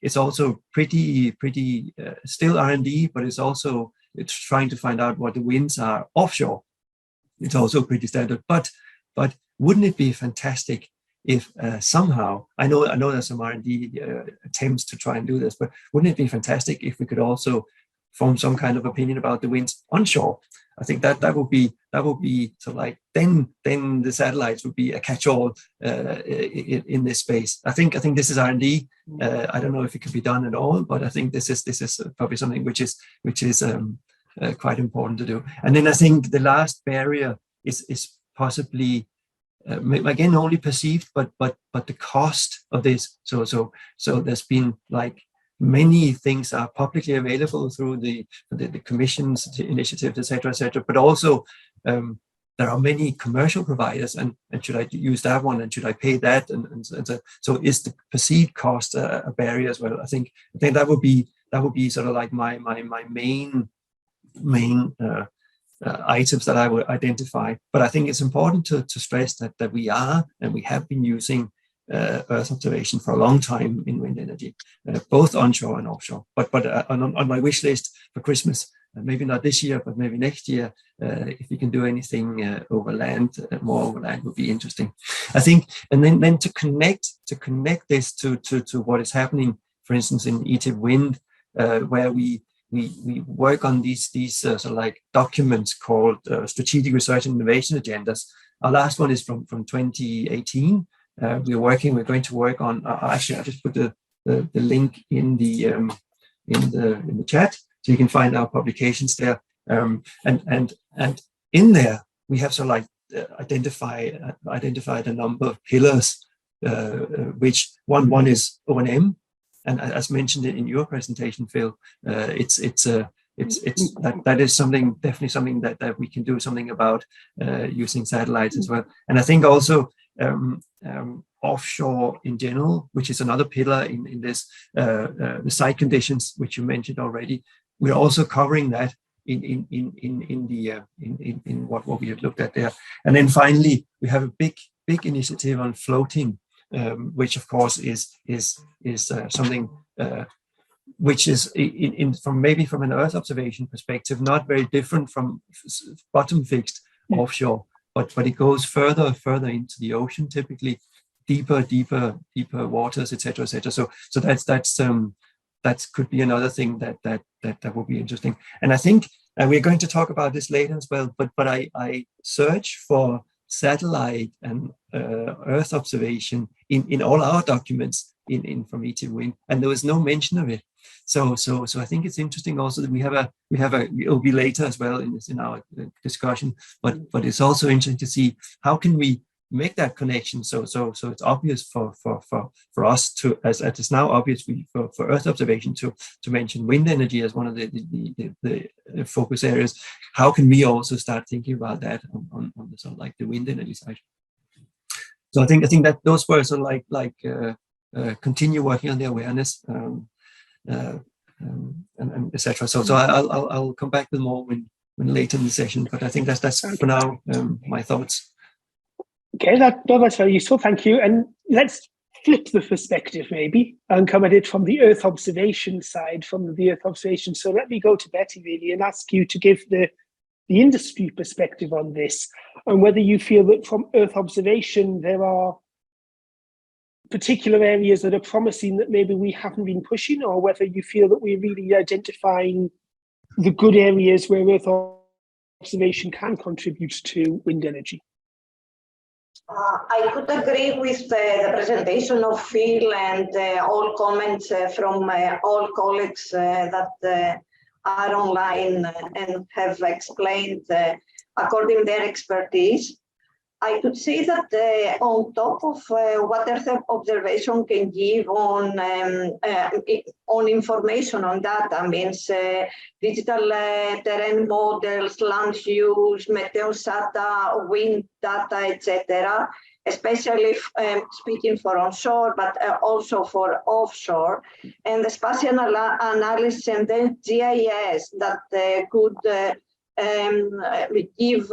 Speaker 6: It's also pretty still R&D, but it's trying to find out what the winds are offshore. It's also pretty standard. But wouldn't it be fantastic if somehow, I know there's some R&D attempts to try and do this, but wouldn't it be fantastic if we could also form some kind of opinion about the winds onshore? I think that would be so like then the satellites would be a catch-all in this space. I think this is R&D. I don't know if it could be done at all, but I think this is probably something which is quite important to do. And then I think the last barrier is possibly again only perceived, but the cost of this. So there's been like many things are publicly available through the commissions, the initiatives, etc. But also there are many commercial providers, and should I use that one, and should I pay that, and so is the perceived cost a barrier as well? I think that would be sort of like my main items that I would identify. But I think it's important to stress that we have been using Earth observation for a long time in wind energy, both onshore and offshore. But on my wish list for Christmas, maybe not this year, but maybe next year, if we can do anything over land, more over land would be interesting, I think. And then to connect this to what is happening, for instance, in ETIPWind, where we work on these sort of like documents called strategic research and innovation agendas. Our last one is from 2018. We're going to work on. Actually, I just put the link in the chat, so you can find our publications there. And in there we have sort of like identified a number of pillars, which one is O&M. And as mentioned in your presentation, Phil, that is definitely something that we can do something about using satellites as well. And I think also offshore in general, which is another pillar in this, the site conditions, which you mentioned already. We're also covering that in what we have looked at there. And then finally, we have a big initiative on floating. Which of course is something which is from an Earth observation perspective not very different from bottom fixed offshore, but it goes further into the ocean, typically deeper waters, etc. So that could be another thing that will be interesting. And I think we're going to talk about this later as well. But I search for satellite and Earth observation in all our documents from ETIPWind, and there was no mention of it. So I think it's interesting also that we have a it'll be later as well in our discussion, but it's also interesting to see how can we make that connection so it's obvious for us to, as it is now obvious for Earth observation to mention wind energy as one of the focus areas. How can we also start thinking about that on the sort of like the wind energy side? So I think that those were sort of like continue working on the awareness and etc. So I'll come back with more when later in the session, but I think that's for now my thoughts.
Speaker 2: Okay, that's very useful, thank you. And let's flip the perspective maybe and come at it from the Earth observation side, from the Earth observation. So let me go to Betty really and ask you to give the industry perspective on this, and whether you feel that from Earth observation there are particular areas that are promising that maybe we haven't been pushing, or whether you feel that we're really identifying the good areas where Earth observation can contribute to wind energy.
Speaker 7: I could agree with the presentation of Phil and all comments from all colleagues that are online and have explained according to their expertise. I could say that on top of what Earth observation can give on information on data, means digital terrain models, land use, meteor data, wind data, etc., especially speaking for onshore, but also for offshore, and the spatial analysis and then GIS that could give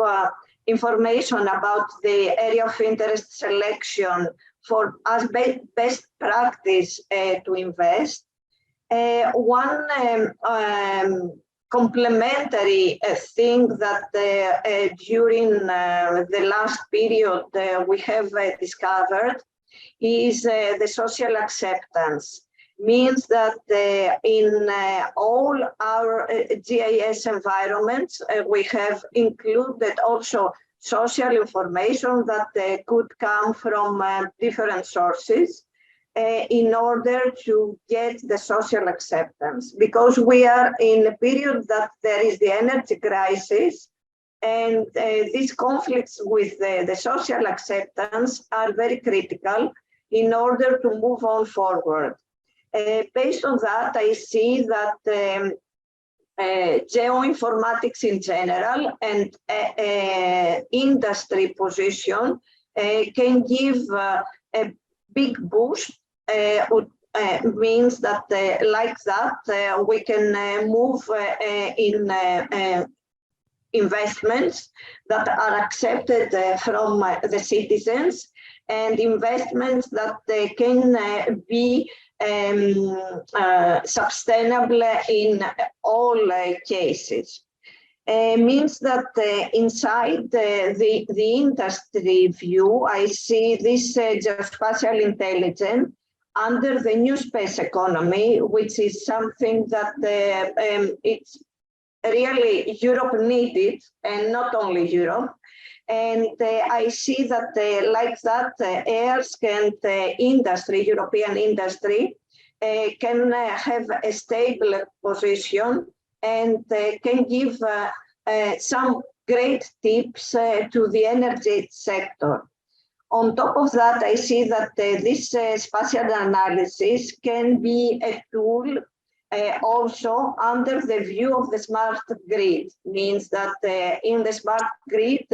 Speaker 7: information about the area of interest selection for as best practice to invest. One complementary thing that during the last period we have discovered is the social acceptance. Means that in all our GIS environments, we have included also social information that could come from different sources in order to get the social acceptance. Because we are in a period that there is the energy crisis, and these conflicts with the social acceptance are very critical in order to move on forward. Based on that, I see that geoinformatics in general and industry position can give a big boost. Means that like that we can move in investments that are accepted from the citizens, and investments that can be sustainable in all cases. Means that inside the industry view, I see this geospatial intelligence under the new space economy, which is something that it's really Europe needed, and not only Europe. And I see that like that, ERSC and industry, European industry, can have a stable position and can give some great tips to the energy sector. On top of that, I see that this spatial analysis can be a tool also under the view of the smart grid. Means that in the smart grid,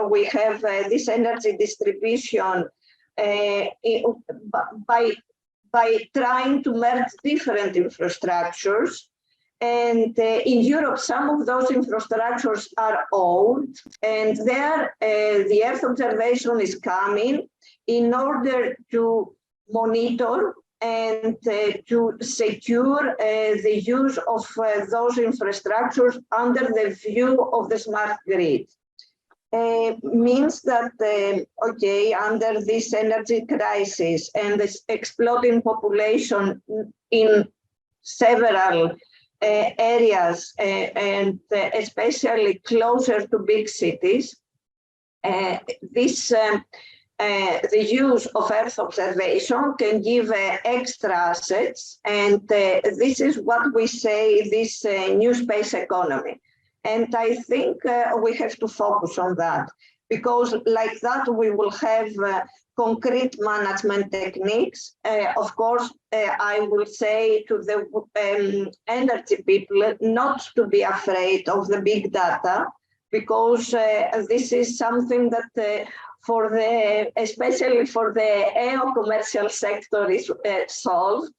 Speaker 7: we have this energy distribution by trying to merge different infrastructures. And in Europe, some of those infrastructures are old, and there the Earth observation is coming in order to monitor and to secure the use of those infrastructures under the view of the smart grid. Means that, okay, under this energy crisis and this exploding population in several areas, and especially closer to big cities, this the use of Earth observation can give extra assets, and this is what we say, this new space economy. And I think we have to focus on that, because like that we will have concrete management techniques. Of course, I will say to the energy people not to be afraid of the big data, because this is something that for the, especially for the EO commercial sector is solved.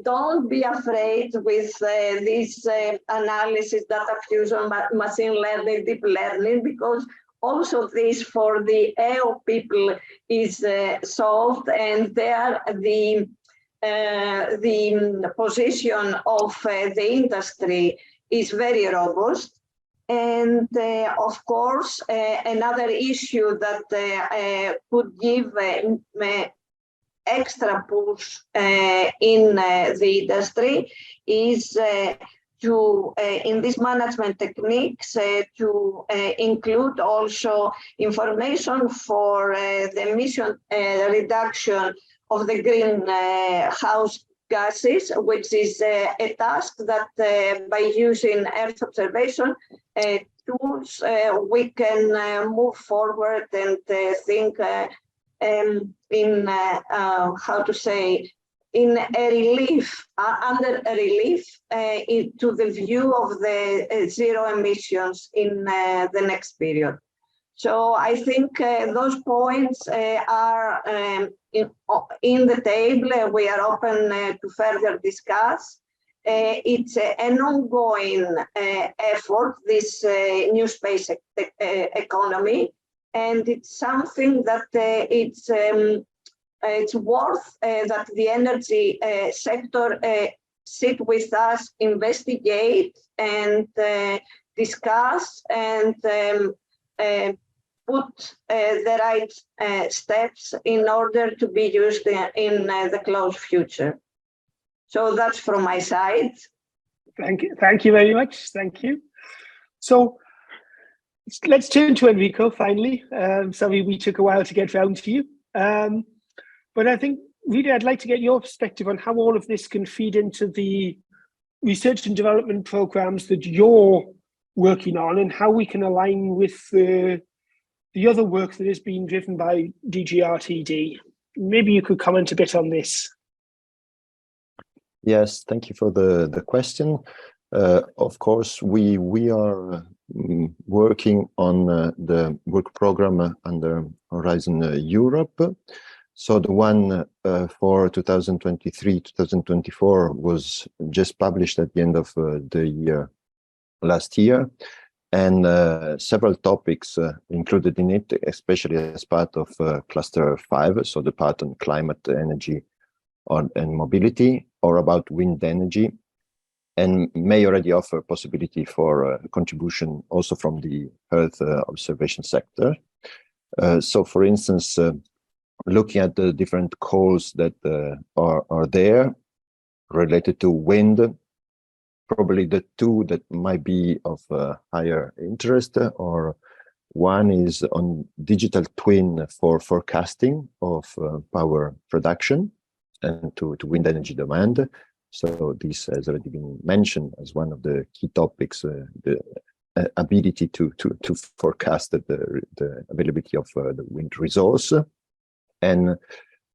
Speaker 7: Don't be afraid with this analysis, data fusion, machine learning, deep learning, because also this for the EO people is solved, and there the position of the industry is very robust. And of course, another issue that could give extra push in the industry is to, in these management techniques, to include also information for the emission reduction of the greenhouse gases, which is a task that by using Earth observation tools, we can move forward and think in, how to say, in a relief, under a relief to the view of the zero emissions in the next period. So I think those points are in the table. We are open to further discuss. It's an ongoing effort, this new space economy, and it's something that it's worth that the energy sector sit with us, investigate, and discuss, and put the right steps in order to be used in the close future. So that's from my side.
Speaker 2: Thank you very much. Thank you. So let's turn to Enrico finally. Sorry we took a while to get round to you. But I think really I'd like to get your perspective on how all of this can feed into the research and development programs that you're working on, and how we can align with the other work that is being driven by DGRTD. Maybe you could comment a bit on this.
Speaker 3: Yes, thank you for the question. Of course, we are working on the work program under Horizon Europe. So the one for 2023-2024 was just published at the end of the year last year, and several topics included in it, especially as part of Cluster 5, so the part on climate, energy, and mobility, or about wind energy, and may already offer possibility for contribution also from the Earth observation sector. So, for instance, looking at the different calls that are there related to wind, probably the two that might be of higher interest, or one is on digital twin for forecasting of power production and to wind energy demand. So this has already been mentioned as one of the key topics, the ability to forecast the availability of the wind resource. And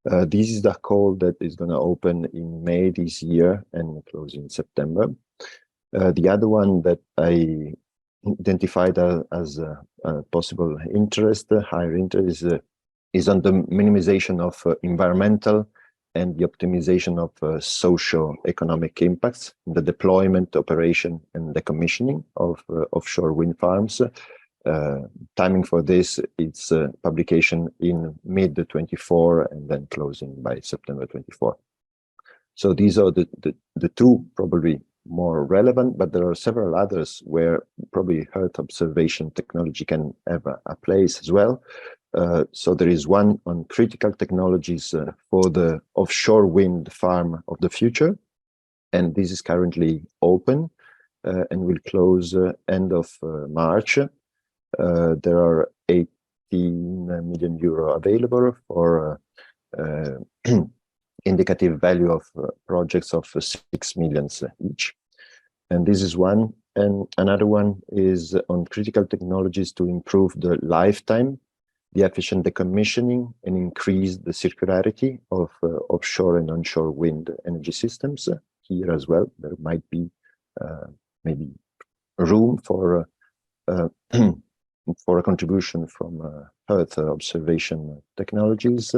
Speaker 3: this is the call that is going to open in May this year and close in September. The other one that I identified as a possible interest, higher interest, is on the minimization of environmental and the optimization of socio-economic impacts, the deployment, operation, and the commissioning of offshore wind farms. Timing for this, it's publication in mid-24 and then closing by September 24. So these are the two probably more relevant, but there are several others where probably Earth observation technology can have a place as well. So there is one on critical technologies for the offshore wind farm of the future, and this is currently open and will close end of March. There are 18 15 million euro available for indicative value of projects of 6 million each. And this is one. And another one is on critical technologies to improve the lifetime, the efficient decommissioning, and increase the circularity of offshore and onshore wind energy systems. Here as well, there might be maybe room for for a contribution from Earth observation technologies.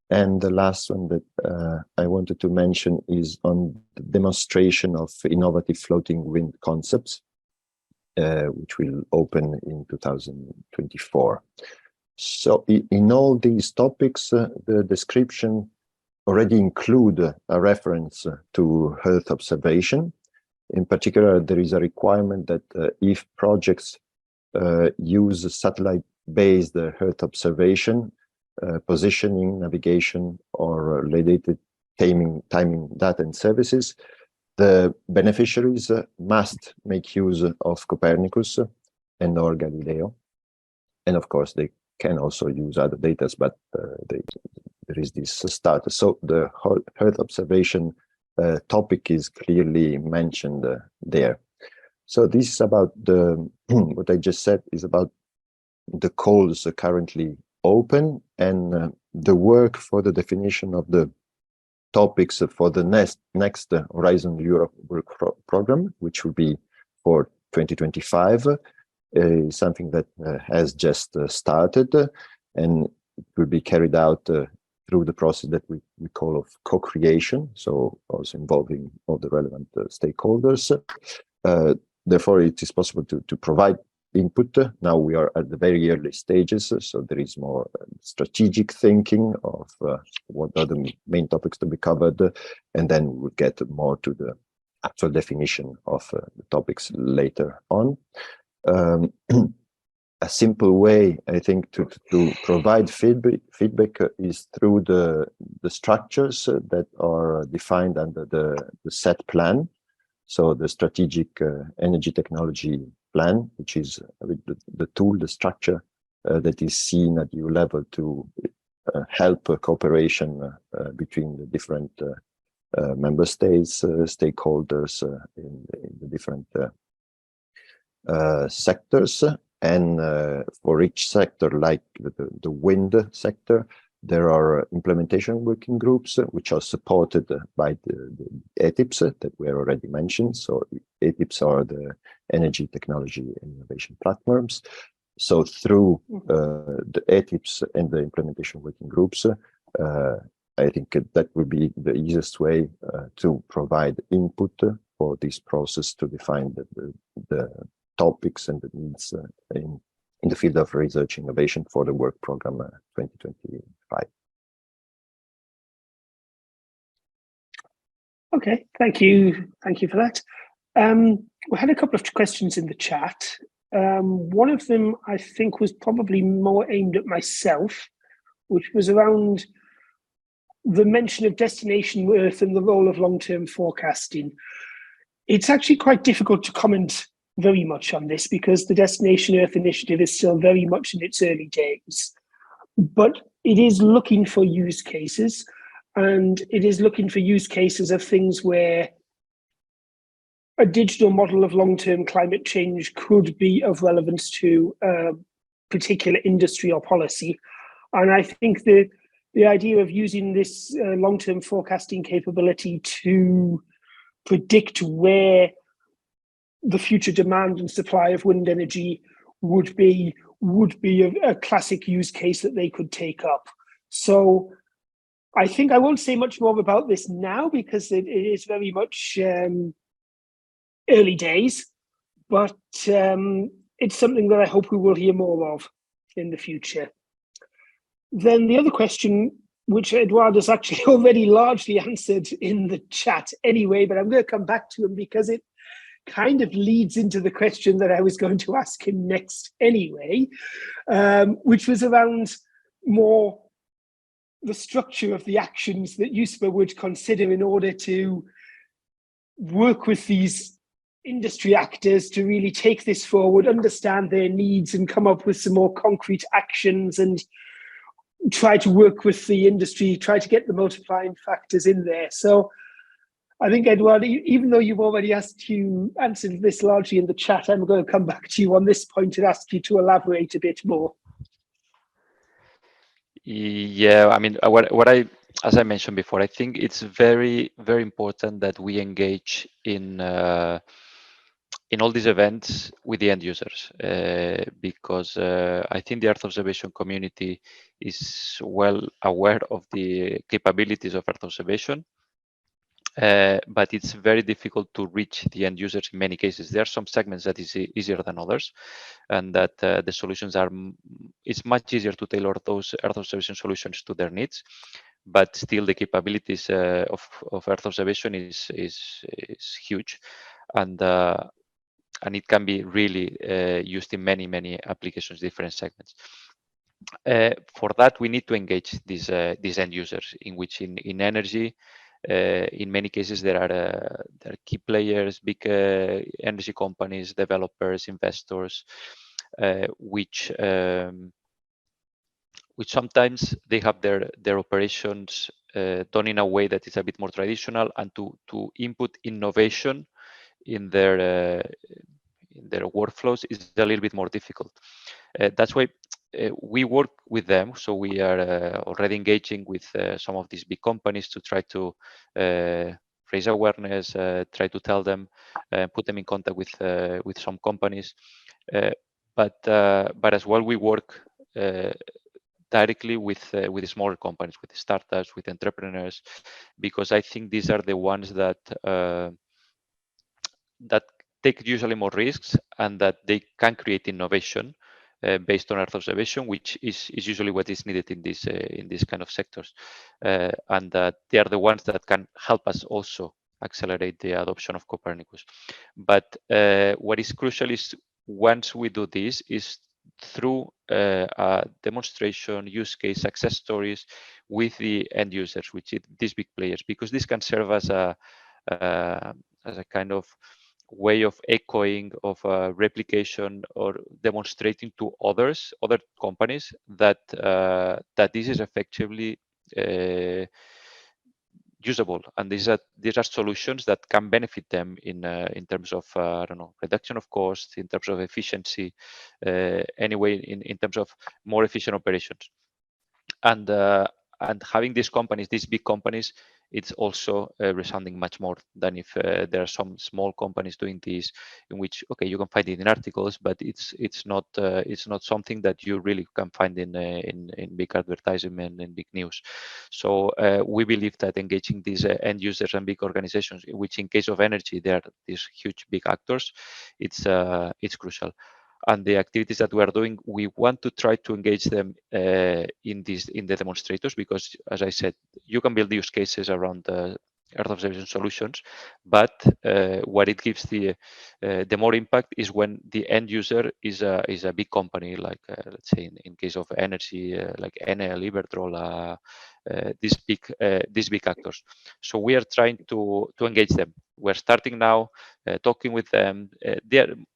Speaker 3: And the last one that I wanted to mention is on the demonstration of innovative floating wind concepts, which will open in 2024. So in all these topics, the description already include a reference to Earth observation. In particular, there is a requirement that if projects use satellite-based Earth observation, positioning, navigation, or related timing data and services, the beneficiaries must make use of Copernicus and or Galileo. And of course, they can also use other data, but there is this status. So the Earth observation topic is clearly mentioned there. So this is about the, what I just said is about the calls currently open, and the work for the definition of the topics for the next Horizon Europe work program, which will be for 2025, is something that has just started, and it will be carried out through the process that we call of co-creation, so also involving all the relevant stakeholders. Therefore, it is possible to provide input. Now we are at the very early stages, so there is more strategic thinking of what are the main topics to be covered, and then we'll get more to the actual definition of the topics later on. A simple way, I think, to provide feedback is through the structures that are defined under the set plan. So the strategic energy technology plan, which is the tool, the structure that is seen at EU level to help cooperation between the different member states, stakeholders in the different sectors. And for each sector, like the wind sector, there are implementation working groups which are supported by the ETIPs that were already mentioned. So ETIPs are the energy technology and innovation platforms. So through the ETIPs and the implementation working groups, I think that would be the easiest way to provide input for this process to define the topics and the needs in the field of research innovation for the work program 2025.
Speaker 2: Okay, thank you for that. We had a couple of questions in the chat. One of them I think was probably more aimed at myself, which was around the mention of destination Earth and the role of long-term forecasting. It's actually quite difficult to comment very much on this because the Destination Earth initiative is still very much in its early days, but it is looking for use cases, and it is looking for use cases of things where a digital model of long-term climate change could be of relevance to a particular industry or policy. And I think the idea of using this long-term forecasting capability to predict where the future demand and supply of wind energy would be a classic use case that they could take up. So I think I won't say much more about this now because it is very much early days, but it's something that I hope we will hear more of in the future. Then the other question, which Eduard has actually already largely answered in the chat anyway, but I'm going to come back to him because it kind of leads into the question that I was going to ask him next anyway, which was around more the structure of the actions that EUSPA would consider in order to work with these industry actors to really take this forward, understand their needs, and come up with some more concrete actions and try to work with the industry, try to get the multiplying factors in there. So I think, Eduard, even though you've already answered this largely in the chat, I'm going to come back to you on this point and ask you to elaborate a bit more.
Speaker 5: Yeah, I mean, as I mentioned before, I think it's very, very important that we engage in all these events with the end users, because I think the Earth observation community is well aware of the capabilities of Earth observation, but it's very difficult to reach the end users in many cases. There are some segments that is easier than others, and that the solutions are, it's much easier to tailor those Earth observation solutions to their needs, but still the capabilities of Earth observation is huge, and it can be really used in many applications, different segments. For that, we need to engage these end users, in which in energy, in many cases there are key players, big energy companies, developers, investors, which sometimes they have their operations done in a way that is a bit more traditional, and to input innovation in their workflows is a little bit more difficult. That's why we work with them. So we are already engaging with some of these big companies to try to raise awareness, try to tell them, put them in contact with some companies. But as well, we work directly with the smaller companies, with the startups, with entrepreneurs, because I think these are the ones that take usually more risks, and that they can create innovation based on Earth observation, which is usually what is needed in these kind of sectors, and that they are the ones that can help us also accelerate the adoption of Copernicus. But what is crucial is, once we do this, is through a demonstration, use case, success stories with the end users, which is these big players, because this can serve as a kind of way of echoing, of replication, or demonstrating to other companies that this is effectively usable, and these are solutions that can benefit them in terms of I don't know, reduction of cost, in terms of efficiency, anyway, in terms of more efficient operations, and having these companies, these big companies, it's also resounding much more than if there are some small companies doing this, in which, okay, you can find it in articles, but it's not something that you really can find in big advertisement and big news. So we believe that engaging these end users and big organizations, which in case of energy, they are these huge big actors, it's crucial. And the activities that we are doing, we want to try to engage them in the demonstrators, because, as I said, you can build use cases around Earth observation solutions, but what it gives the more impact is when the end user is a big company, like let's say in case of energy, like ENER, Iberdrola, these big actors. So we are trying to engage them. We're starting now, talking with them.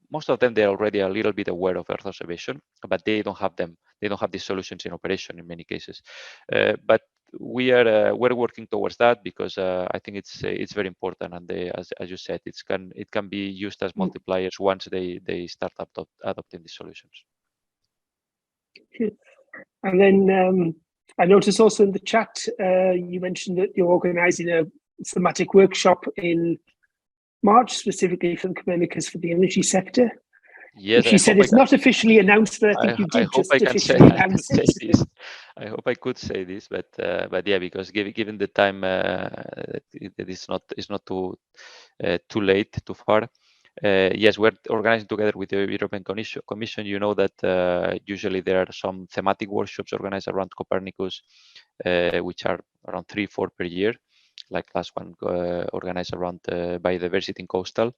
Speaker 5: Most of them, they're already a little bit aware of Earth observation, but they don't have them. They don't have these solutions in operation in many cases. But we're working towards that, because I think it's very important, and as you said, it can be used as multipliers once they start adopting these solutions.
Speaker 2: And then I noticed also in the chat you mentioned that you're organising a thematic workshop in March, specifically for the Copernicus for the energy sector.
Speaker 5: Yes,
Speaker 2: she said it's not officially announced, but I think you did just officially announce it.
Speaker 5: I hope I could say this, but yeah, because given the time, it's not too late, too far. Yes, we're organizing together with the European Commission. You know that usually there are some thematic workshops organized around Copernicus, which are around 3-4 per year. like last one organized around biodiversity in coastal.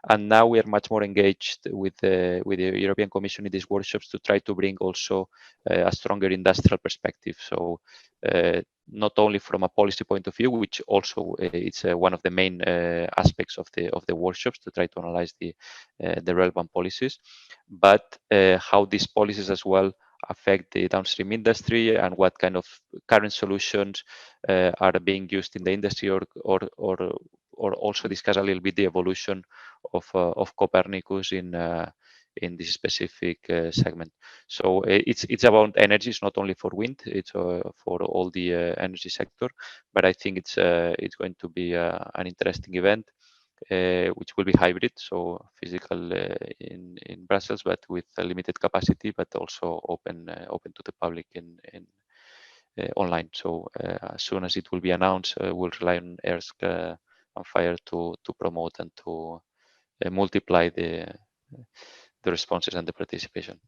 Speaker 5: And now we are much more engaged with the European Commission in these workshops to try to bring also a stronger industrial perspective. So not only from a policy point of view, which also it's one of the main aspects of the workshops, to try to analyze the relevant policies, but how these policies as well affect the downstream industry, and what kind of current solutions are being used in the industry, or also discuss a little bit the evolution of Copernicus in this specific segment. So it's about energy. It's not only for wind; it's for all the energy sector. But I think it's going to be an interesting event, which will be hybrid, so physical in Brussels, but with a limited capacity, but also open to the public in online. So as soon as it will be announced, we'll rely on ERSC and FIRE to promote and to multiply the responses and the participation.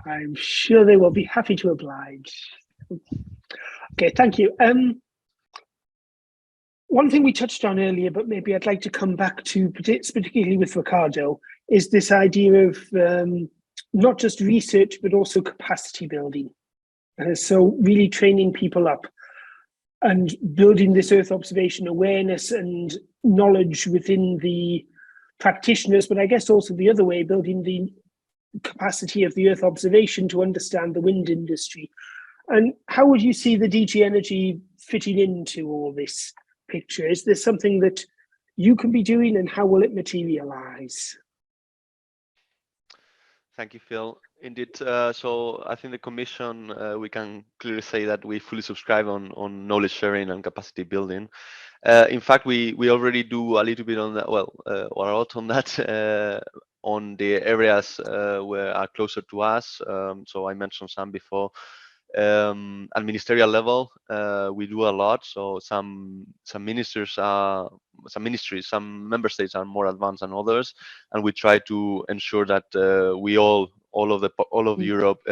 Speaker 2: I'm sure they will be happy to oblige. Okay, thank you. One thing we touched on earlier, but maybe I'd like to come back to, particularly with Ricardo, is this idea of not just research, but also capacity building. So really training people up and building this Earth observation awareness and knowledge within the practitioners, but I guess also the other way, building the capacity of the Earth observation to understand the wind industry. And how would you see the DG Energy fitting into all this picture? Is this something that you can be doing, and how will it materialize?
Speaker 4: Thank you, Phil. Indeed, so I think the Commission, we can clearly say that we fully subscribe on knowledge sharing and capacity building. In fact, we already do a little bit on that, well, or a lot on that, on the areas where are closer to us. So I mentioned some before. At ministerial level, we do a lot. So some ministries, some member states are more advanced than others, and we try to ensure that we all of Europe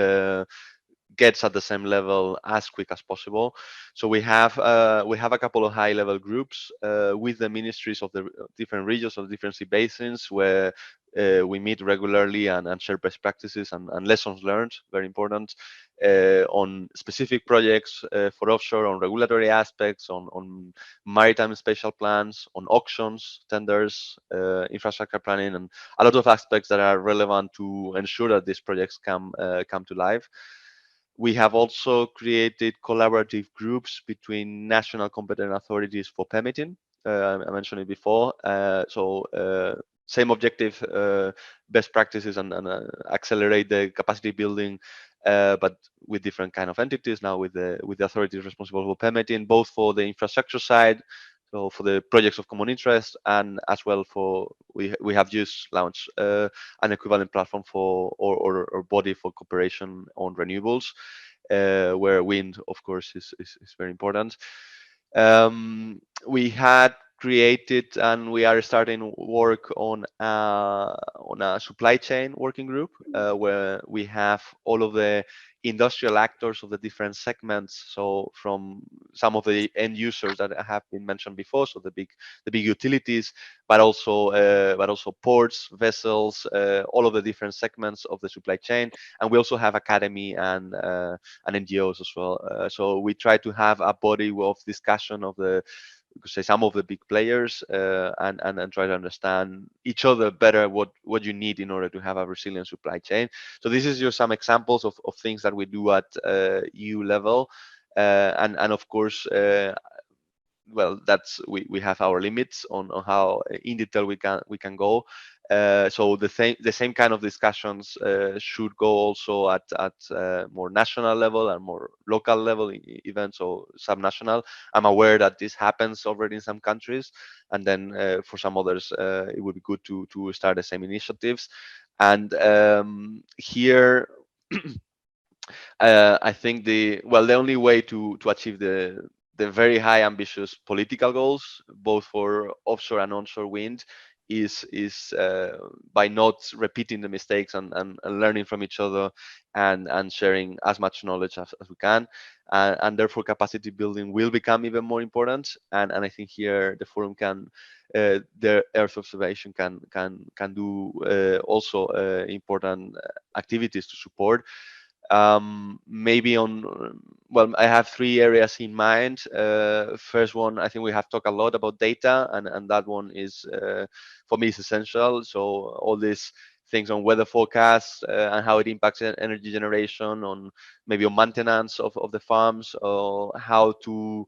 Speaker 4: gets at the same level as quick as possible. So we have a couple of high-level groups with the ministries of the different regions of different sea basins, where we meet regularly and share best practices and lessons learned, very important, on specific projects for offshore, on regulatory aspects, on maritime spatial plans, on auctions, tenders, infrastructure planning, and a lot of aspects that are relevant to ensure that these projects come to life. We have also created collaborative groups between national competent authorities for permitting. I mentioned it before. Same objective, best practices, and accelerate the capacity building, but with different kind of entities now, with the authorities responsible for permitting, both for the infrastructure side, so for the projects of common interest, and as well for we have just launched an equivalent platform for or body for cooperation on renewables, where wind, of course, is very important. We had created, and we are starting work on a supply chain working group, where we have all of the industrial actors of the different segments. So from some of the end users that have been mentioned before, so the big utilities, but also ports, vessels, all of the different segments of the supply chain. And we also have academy and NGOs as well. So we try to have a body of discussion of some of the big players, and try to understand each other better, what you need in order to have a resilient supply chain. So this is just some examples of things that we do at EU level, and of course, well, that's we have our limits on how in detail we can go. So the same kind of discussions should go also at more national level and more local level events, or subnational. I'm aware that this happens already in some countries, and then for some others it would be good to start the same initiatives. And here I think the only way to achieve the very high ambitious political goals, both for offshore and onshore wind, is by not repeating the mistakes and learning from each other and sharing as much knowledge as we can. And therefore capacity building will become even more important. And I think here the forum can, the Earth observation can do also important activities to support. Maybe well, I have 3 areas in mind. First one, I think we have talked a lot about data, and that one is for me is essential. So all these things on weather forecasts and how it impacts energy generation, on maybe on maintenance of the farms, or how to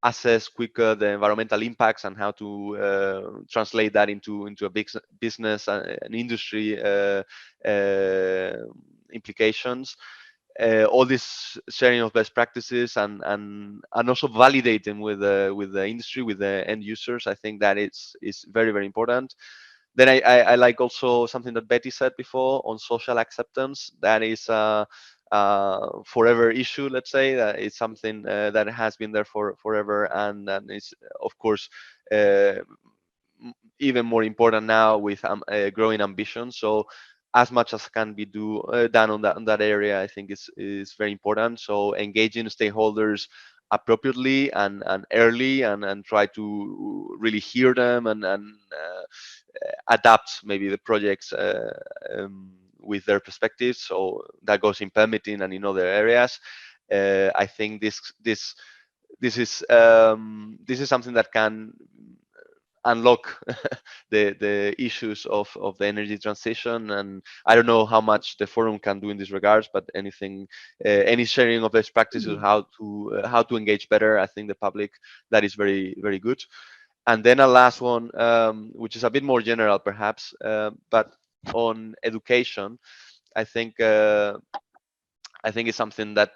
Speaker 4: assess quicker the environmental impacts and how to translate that into a big business and industry implications. All this sharing of best practices and also validating with the industry, with the end users, I think that is very, very important. Then I like also something that Betty said before on social acceptance. That is a forever issue, let's say. That it's something that has been there for forever, and is of course even more important now with growing ambition. So as much as can be done on that area, I think is very important. So engaging stakeholders appropriately and early, and try to really hear them and adapt maybe the projects with their perspectives. So that goes in permitting and in other areas. I think this is something that can unlock the issues of the energy transition. And I don't know how much the forum can do in this regards, but anything, any sharing of best practices, how to engage better, I think the public, that is very, very good. And then a last one, which is a bit more general perhaps, but on education, I think it's something that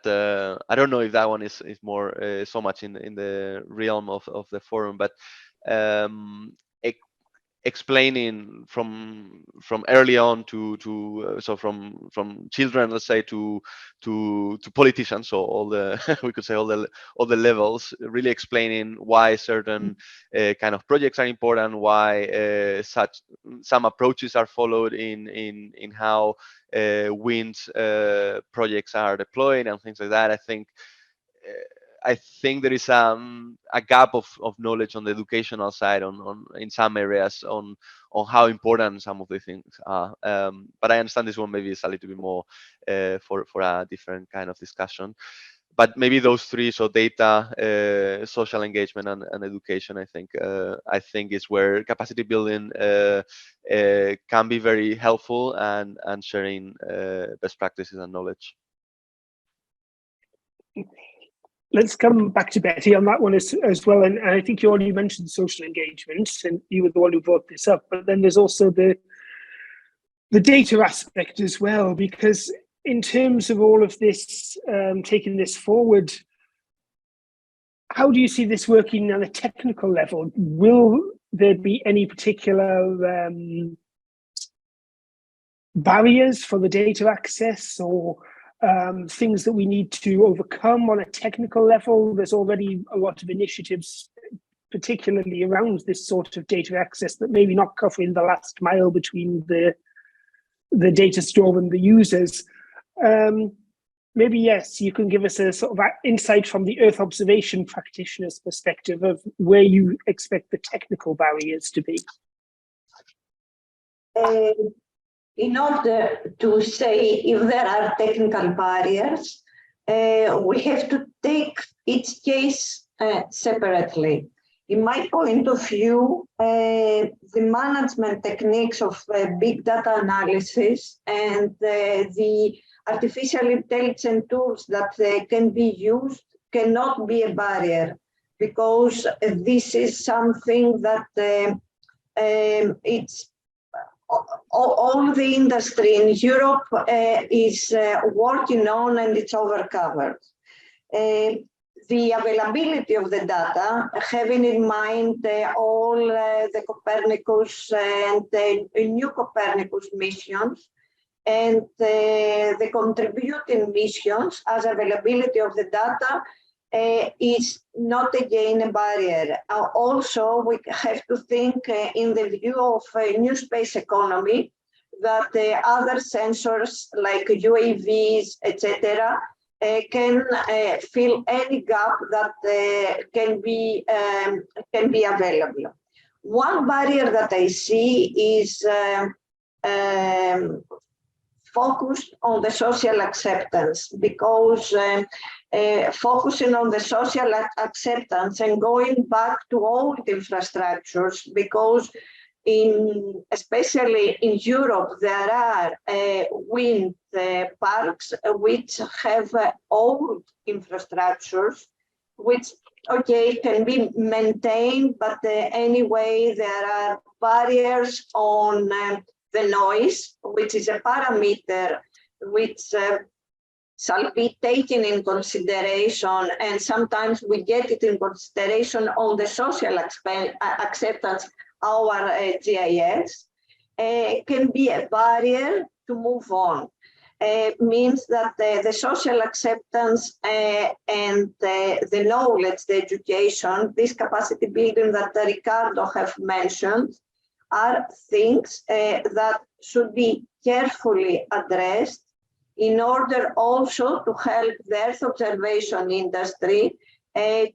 Speaker 4: I don't know if that one is more so much in the realm of the forum, but explaining from early on to so from children, let's say, to politicians, so all the we could say all the levels, really explaining why certain kind of projects are important, why some approaches are followed in how wind projects are deployed and things like that. I think there is a gap of knowledge on the educational side in some areas on how important some of the things are. But I understand this one maybe is a little bit more for a different kind of discussion. But maybe those 3, so data, social engagement, and education, I think is where capacity building can be very helpful, and sharing best practices and knowledge.
Speaker 2: Let's come back to Betty on that one as well. And I think you already mentioned social engagement, and you were the one who brought this up. But then there's also the data aspect as well, because in terms of all of this, taking this forward, how do you see this working on a technical level? Will there be any particular barriers for the data access, or things that we need to overcome on a technical level? There's already a lot of initiatives, particularly around this sort of data access, that maybe not covering the last mile between the data store and the users. Maybe, yes, you can give us a sort of insight from the Earth observation practitioner's perspective of where you expect the technical barriers to be.
Speaker 7: In order to say if there are technical barriers, we have to take each case separately. In my point of view, the management techniques of big data analysis and the artificial intelligence tools that can be used cannot be a barrier, because this is something that it's all the industry in Europe is working on, and it's overcovered. The availability of the data, having in mind all the Copernicus and the new Copernicus missions, and the contributing missions as availability of the data, is not again a barrier. Also, we have to think in the view of a new space economy that other sensors like UAVs, etc., can fill any gap that can be available. One barrier that I see is focused on the social acceptance, because focusing on the social acceptance and going back to old infrastructures, because especially in Europe, there are wind parks which have old infrastructures, which, okay, can be maintained, but anyway, there are barriers on the noise, which is a parameter which shall be taken in consideration, and sometimes we get it in consideration on the social acceptance. Our GIS can be a barrier to move on. Means that the social acceptance and the knowledge, the education, this capacity building that Ricardo have mentioned are things that should be carefully addressed in order also to help the Earth observation industry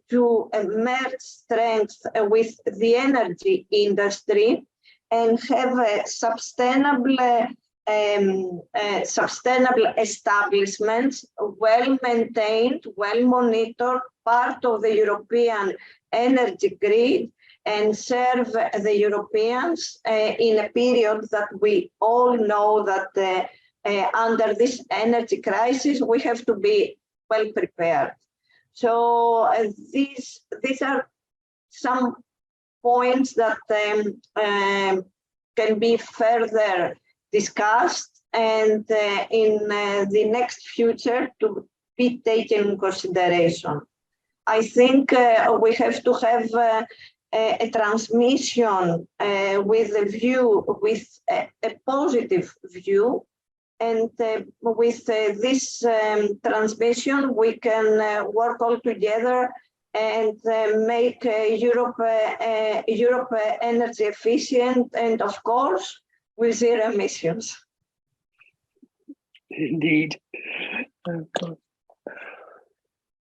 Speaker 7: to merge strengths with the energy industry and have a sustainable establishments, well maintained, well monitored, part of the European energy grid, and serve the Europeans in a period that we all know that under this energy crisis, we have to be well prepared. So these are some points that can be further discussed and in the next future to be taken in consideration. I think we have to have a transmission with a view, with a positive view, and with this transmission, we can work all together and make Europe energy efficient and, of course, with zero emissions.
Speaker 2: Indeed.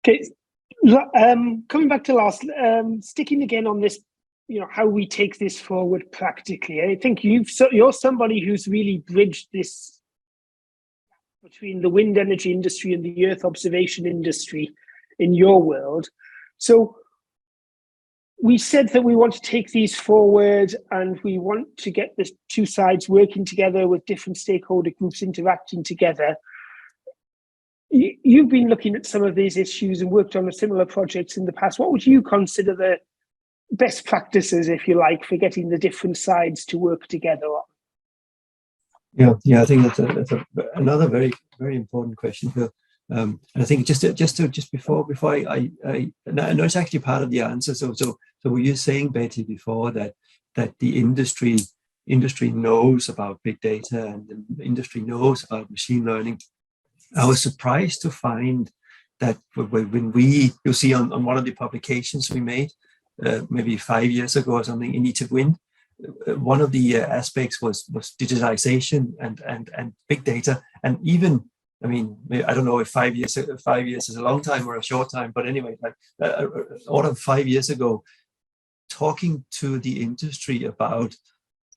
Speaker 2: Okay, coming back to Lars, sticking again on this, how we take this forward practically. I think you're somebody who's really bridged this between the wind energy industry and the Earth observation industry in your world. So we said that we want to take these forward and we want to get the two sides working together with different stakeholder groups interacting together. You've been looking at some of these issues and worked on similar projects in the past. What would you consider the best practices, if you like, for getting the different sides to work together on?
Speaker 6: Yeah, I think that's another very, very important question, Phil. And I think just before I know it's actually part of the answer. So were you saying, Betty, before that the industry knows about big data and the industry knows about machine learning? I was surprised to find that when you'll see on one of the publications we made maybe 5 years ago or something in ETIPWind, one of the aspects was digitization and big data. And even, I mean, I don't know if 5 years is a long time or a short time, but anyway, like out of 5 years ago, talking to the industry about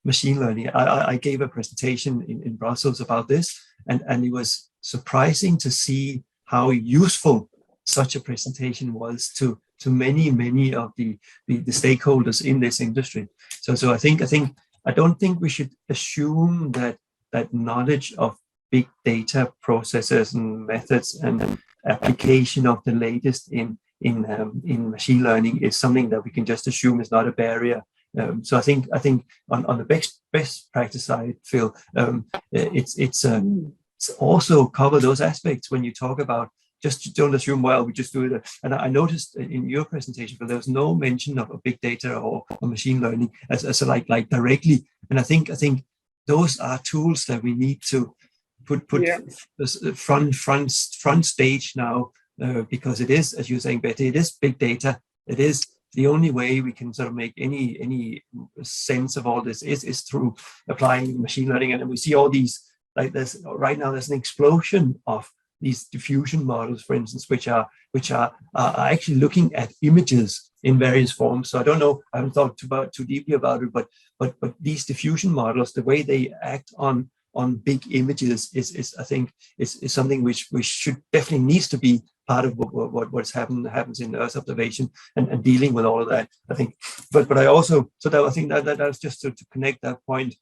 Speaker 6: machine learning, I gave a presentation in Brussels about this, and it was surprising to see how useful such a presentation was to many of the stakeholders in this industry. So I don't think we should assume that knowledge of big data processes and methods and application of the latest in machine learning is something that we can just assume is not a barrier. So I think on the best practice side, Phil, it's also cover those aspects when you talk about. Just don't assume, well, we just do it. And I noticed in your presentation, but there was no mention of big data or machine learning as like directly. And I think those are tools that we need to put front stage now because it is, as you're saying, Betty, it is big data. It is the only way we can sort of make any sense of all this is through applying machine learning. And we see all these, like right now there's an explosion of these diffusion models, for instance, which are actually looking at images in various forms. So I don't know, I haven't thought too deeply about it, but these diffusion models, the way they act on big images is I think is something which should definitely needs to be part of what's happens in Earth observation and dealing with all of that, I think. But I also, so that I think that's just to connect that point,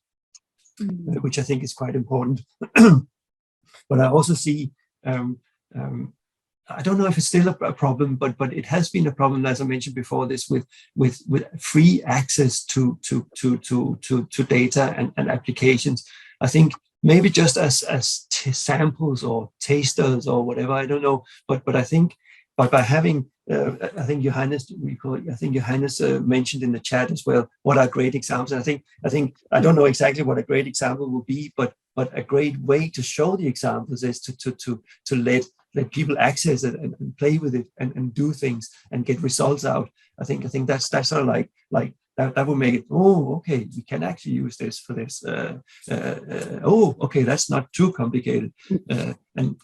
Speaker 6: which I think is quite important. But I also see, I don't know if it's still a problem, but it has been a problem, as I mentioned before, this with free access to data and applications. I think maybe just as samples or tasters or whatever, I don't know, but I think by having, I think Johannes mentioned in the chat as well, what are great examples. And I think I don't know exactly what a great example will be, but a great way to show the examples is to let people access it and play with it and do things and get results out. I think that's sort of like that will make it, oh, okay, we can actually use this for this. Oh, okay, that's not too complicated. And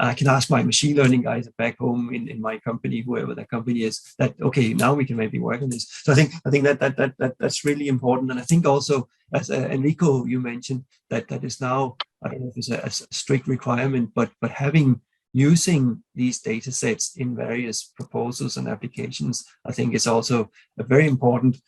Speaker 6: I can ask my machine learning guys back home in my company, whoever that company is, that okay, now we can maybe work on this. So I think that's really important. And I think also, as Enrico, you mentioned, that is now, I don't know if it's a strict requirement, but using these data sets in various proposals and applications, I think is also a very important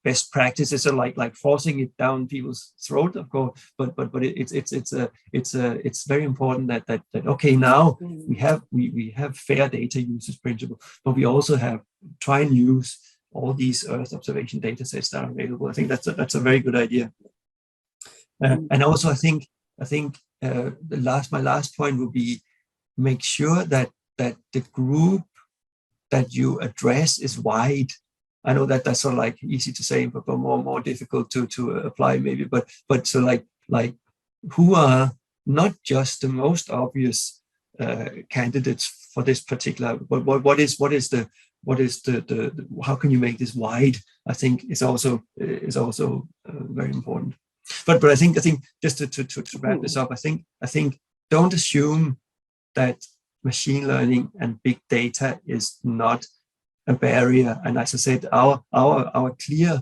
Speaker 6: best practices. Are like forcing it down people's throat, of course, but it's very important that okay, now we have fair data usage principle, but we also have try and use all these Earth observation data sets that are available. I think that's a very good idea. And also I think my last point would be, make sure that the group that you address is wide. I know that's sort of like easy to say, but more difficult to apply maybe. But so like who are not just the most obvious candidates for this particular, but what is the how can you make this wide? I think is also very important. But I think just to wrap this up, I think don't assume that machine learning and big data is not a barrier. And as I said, our clear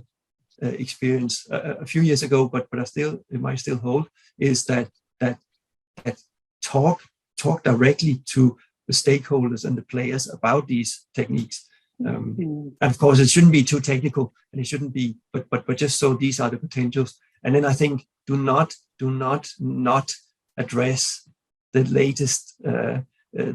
Speaker 6: experience a few years ago, but it might still hold, is that talk directly to the stakeholders and the players about these techniques. And of course, it shouldn't be too technical, and it shouldn't be, but just so these are the potentials. And then I think do not address the latest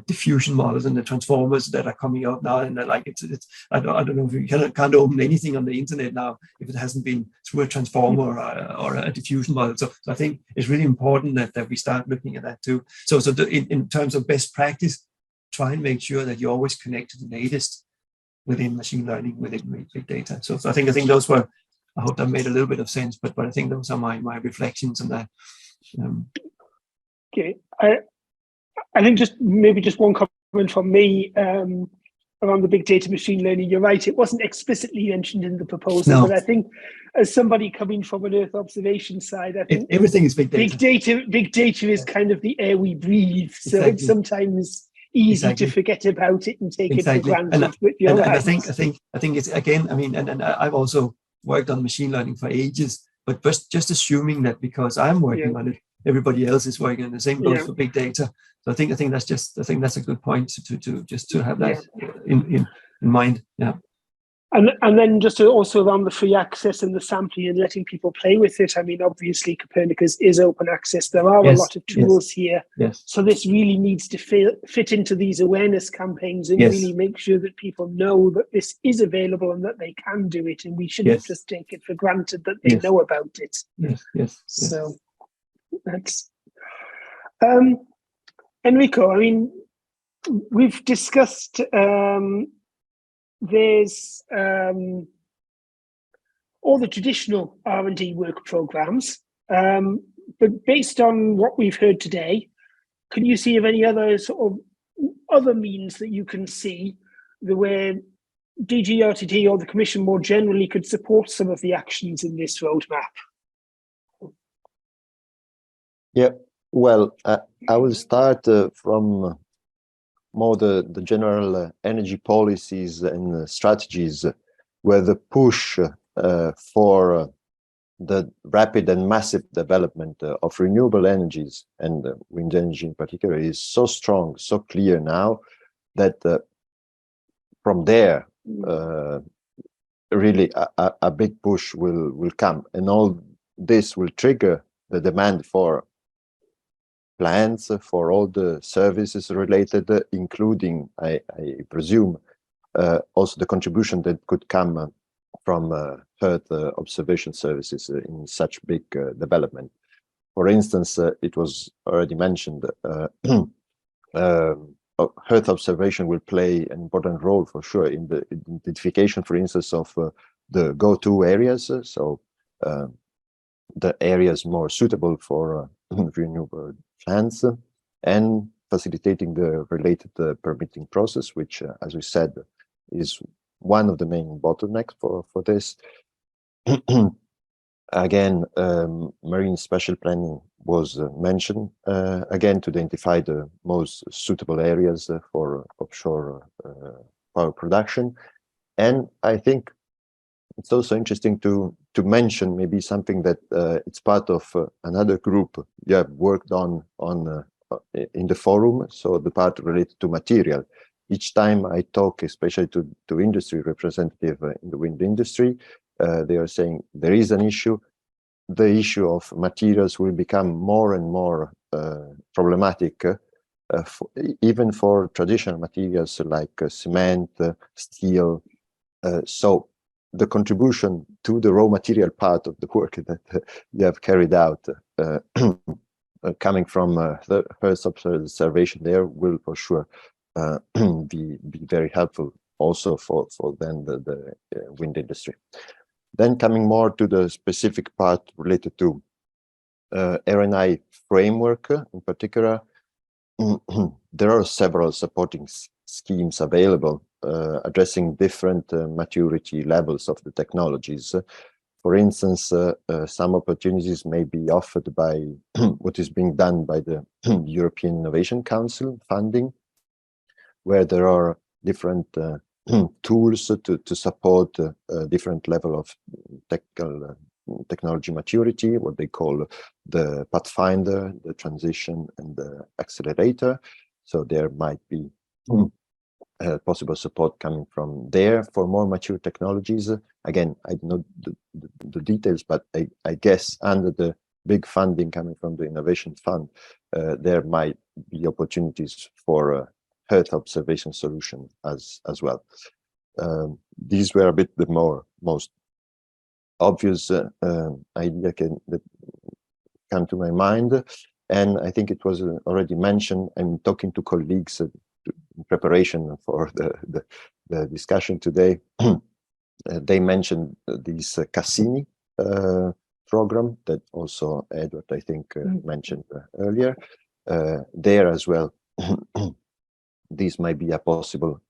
Speaker 6: diffusion models and the transformers that are coming out now, and like it's I don't know if you can't open anything on the internet now if it hasn't been through a transformer or a diffusion model. So I think it's really important that we start looking at that too. So in terms of best practice, try and make sure that you always connect to the latest within machine learning, within big data. So I think those were, I hope that made a little bit of sense, but I think those are my reflections on that.
Speaker 2: Okay, I think just one comment from me around the big data machine learning. You're right, it wasn't explicitly mentioned in the proposal, no. But I think as somebody coming from an Earth observation side, I think
Speaker 6: everything is big data.
Speaker 2: Big data is kind of the air we breathe. Exactly. So it's sometimes easy to forget about it and take it for granted. And I think it's, again, I mean, and I've also worked on machine learning for ages, but just assuming that because I'm working on it, everybody else is working on the same goes for big data. So I think that's a good point to have that in mind. Yeah. And then just also around the free access and the sampling and letting people play with it. I mean, obviously Copernicus is open access. There are a lot of tools here.
Speaker 6: Yes.
Speaker 2: So this really needs to fit into these awareness campaigns and really make sure that people know that this is available and that they can do it. And we shouldn't just take it for granted that they know about it.
Speaker 6: Yes.
Speaker 2: So that's Enrico, I mean, we've discussed there's all the traditional R&D work programs, but based on what we've heard today, can you see of any other sort of other means that you can see the way DGRTT or the Commission more generally could support some of the actions in this roadmap?
Speaker 3: Yeah, well, I will start from more the general energy policies and strategies, where the push for the rapid and massive development of renewable energies and wind energy in particular is so strong, so clear now, that from there really a big push will come, and all this will trigger the demand for plans, for all the services related, including, I presume, also the contribution that could come from Earth observation services in such big development. For instance, it was already mentioned, Earth observation will play an important role for sure in the identification, for instance, of the go-to areas, so the areas more suitable for renewable plants, and facilitating the related permitting process, which, as we said, is one of the main bottlenecks for this. Again, marine spatial planning was mentioned, again, to identify the most suitable areas for offshore power production. And I think it's also interesting to mention maybe something that it's part of another group you have worked on in the forum, so the part related to material. Each time I talk, especially to industry representative in the wind industry, they are saying there is an issue. The issue of materials will become more and more problematic, even for traditional materials like cement, steel. So the contribution to the raw material part of the work that you have carried out, coming from the Earth observation there, will for sure be very helpful also for then the wind industry. Then coming more to the specific part related to RNI framework in particular, there are several supporting schemes available addressing different maturity levels of the technologies. For instance, some opportunities may be offered by what is being done by the European Innovation Council funding, where there are different tools to support different level of technology maturity, what they call the Pathfinder, the Transition, and the Accelerator. So there might be possible support coming from there for more mature technologies. Again, I don't know the details, but I guess under the big funding coming from the Innovation Fund, there might be opportunities for Earth observation solution as well. These were a bit the most obvious idea that come to my mind, and I think it was already mentioned. I'm talking to colleagues in preparation for the discussion today. They mentioned this Cassini program that also Eduard, I think, mentioned earlier. There as well, this might be a possible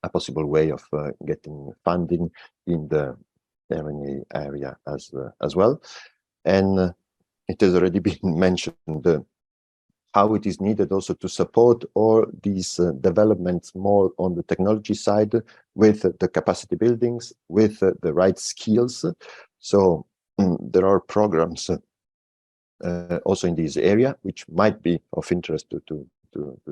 Speaker 3: way of getting funding in the RNA area as well. And it has already been mentioned how it is needed also to support all these developments more on the technology side, with the capacity buildings, with the right skills. So there are programs also in this area which might be of interest to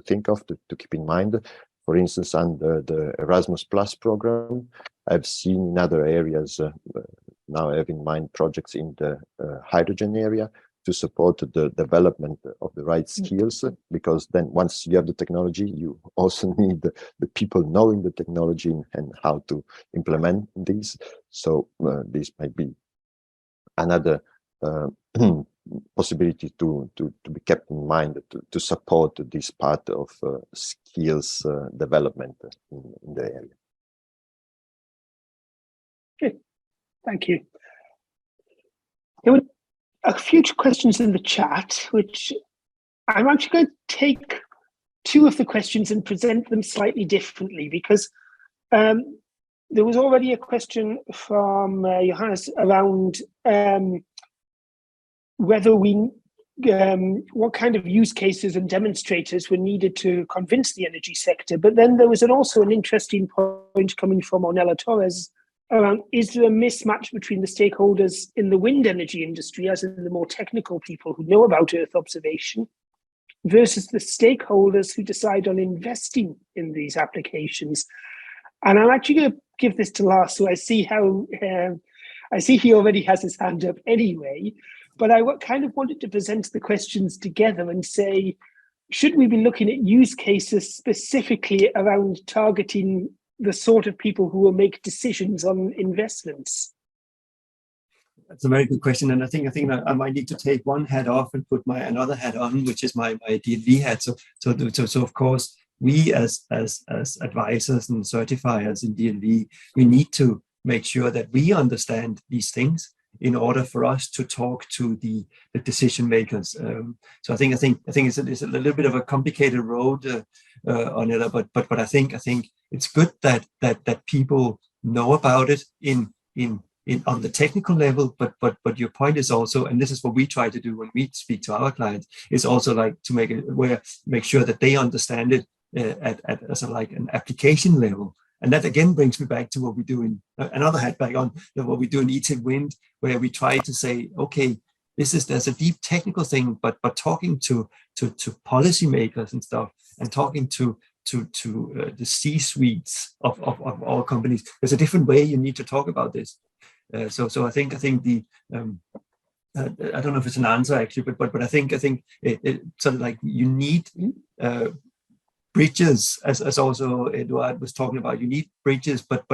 Speaker 3: think of, to keep in mind. For instance, under the Erasmus Plus program, I've seen in other areas now I have in mind projects in the hydrogen area to support the development of the right skills, because then once you have the technology, you also need the people knowing the technology and how to implement these. So this might be another possibility to be kept in mind to support this part of skills development in the area.
Speaker 2: Okay, thank you. There were a few questions in the chat, which I'm actually going to take two of the questions and present them slightly differently, because there was already a question from Johannes around whether what kind of use cases and demonstrators were needed to convince the energy sector. But then there was also an interesting point coming from Ornella Torres around, is there a mismatch between the stakeholders in the wind energy industry, as in the more technical people who know about Earth observation, versus the stakeholders who decide on investing in these applications? And I'm actually going to give this to Lars, so I see he already has his hand up anyway. But I kind of wanted to present the questions together and say, should we be looking at use cases specifically around targeting the sort of people who will make decisions on investments?
Speaker 6: That's a very good question, and I think I might need to take one hat off and put another hat on, which is my DNV hat. So of course, we as advisors and certifiers in DNV, we need to make sure that we understand these things in order for us to talk to the decision makers. So I think it's a little bit of a complicated road on it, but I think it's good that people know about it on the technical level. But your point is also, and this is what we try to do when we speak to our clients, is also like to make sure that they understand it at as like an application level. And that again brings me back to what we do in another hat back on what we do in ETIPWind, where we try to say, okay, there's a deep technical thing, but talking to policymakers and stuff, and talking to the C-suites of all companies, there's a different way you need to talk about this. So I think the I don't know if it's an answer actually, but I think it sort of like you need bridges, as also Eduard was talking about. You need bridges, but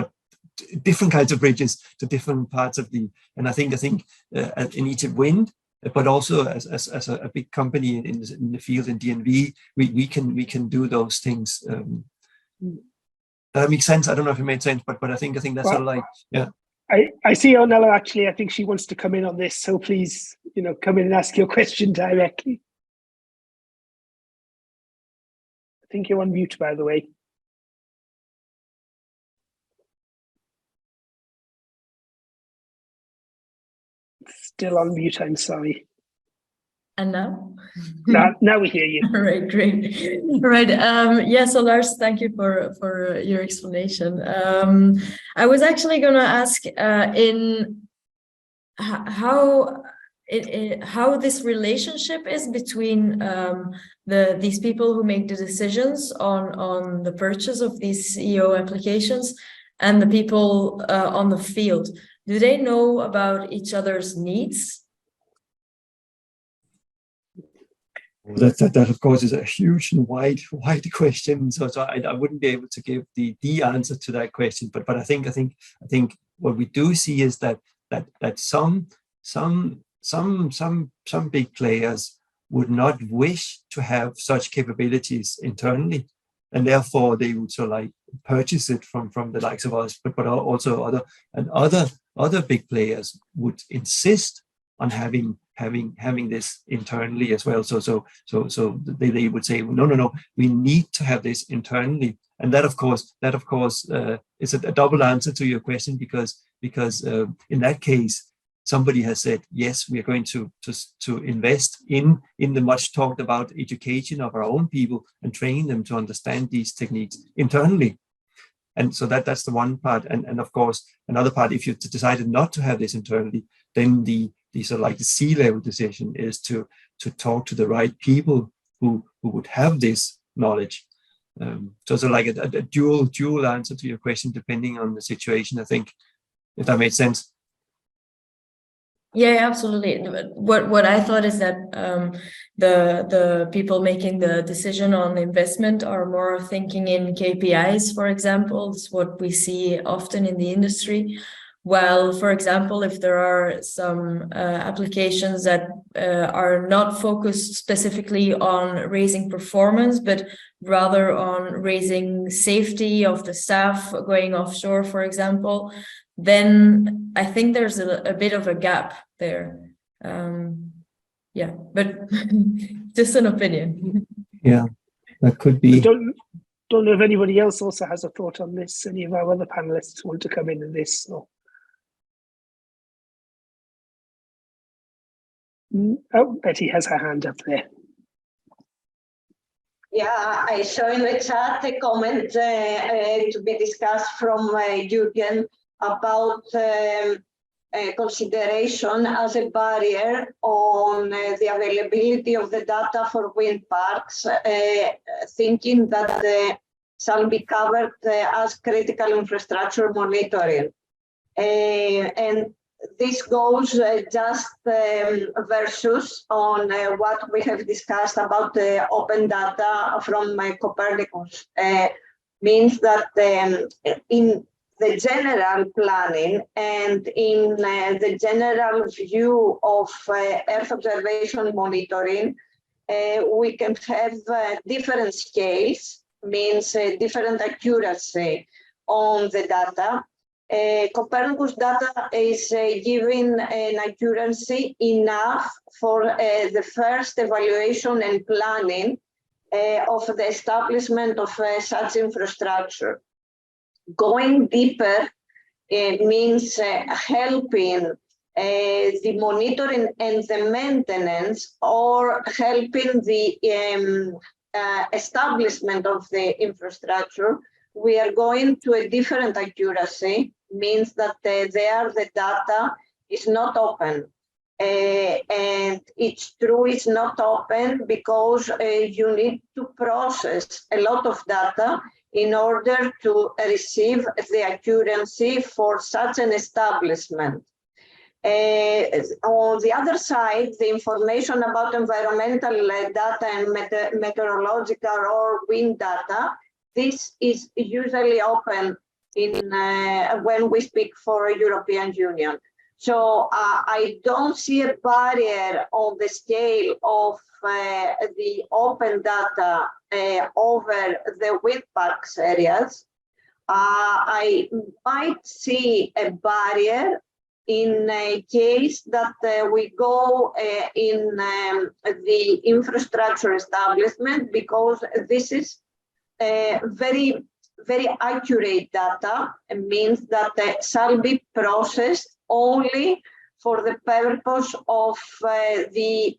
Speaker 6: different kinds of bridges to different parts of and I think in ETIPWind, but also as a big company in the field in DNV, we can do those things. That makes sense. I don't know if it made sense, but I think that's sort of like, yeah.
Speaker 2: I see Ornella, actually. I think she wants to come in on this, so please, come in and ask your question directly. I think you're on mute, by the way. Still on mute, I'm sorry.
Speaker 8: And now?
Speaker 2: Now we hear you.
Speaker 8: All right, great. All right. Yeah, so Lars, thank you for your explanation. I was actually going to ask how this relationship is between these people who make the decisions on the purchase of these CEO applications and the people on the field. Do they know about each other's needs?
Speaker 6: That of course is a huge and wide question. So I wouldn't be able to give the answer to that question. But I think what we do see is that some big players would not wish to have such capabilities internally, and therefore they would sort of like purchase it from the likes of us. But also other big players would insist on having this internally as well. So they would say, no, we need to have this internally. And that of course is a double answer to your question, because in that case, somebody has said, yes, we are going to invest in the much talked about education of our own people and train them to understand these techniques internally. And so that's the one part. And of course, another part, if you decided not to have this internally, then the sort of like the C-level decision is to talk to the right people who would have this knowledge. So like a dual answer to your question, depending on the situation, I think, if that made sense.
Speaker 8: Yeah, absolutely. What I thought is that the people making the decision on investment are more thinking in KPIs, for example. It's what we see often in the industry. Well, for example, if there are some applications that are not focused specifically on raising performance, but rather on raising safety of the staff going offshore, for example, then I think there's a bit of a gap there. Yeah, but just an opinion.
Speaker 6: Yeah. that could be.
Speaker 2: Don't know if anybody else also has a thought on this. Any of our other panelists want to come in on this? So. Oh, Betty has her hand up there.
Speaker 7: Yeah, I saw in the chat a comment to be discussed from Jürgen about consideration as a barrier on the availability of the data for wind parks, thinking that shall be covered as critical infrastructure monitoring. And this goes just versus on what we have discussed about the open data from Copernicus. Means that in the general planning and in the general view of Earth observation monitoring, we can have different scales, means different accuracy on the data. Copernicus data is giving an accuracy enough for the first evaluation and planning of the establishment of such infrastructure. Going deeper means helping the monitoring and the maintenance, or helping the establishment of the infrastructure. We are going to a different accuracy, means that there the data is not open. And it's true, it's not open because you need to process a lot of data in order to receive the accuracy for such an establishment. On the other side, the information about environmental data and meteorological or wind data, this is usually open in when we speak for European Union. So I don't see a barrier on the scale of the open data over the wind parks areas. I might see a barrier in a case that we go in the infrastructure establishment, because this is very, very accurate data. It means that shall be processed only for the purpose of the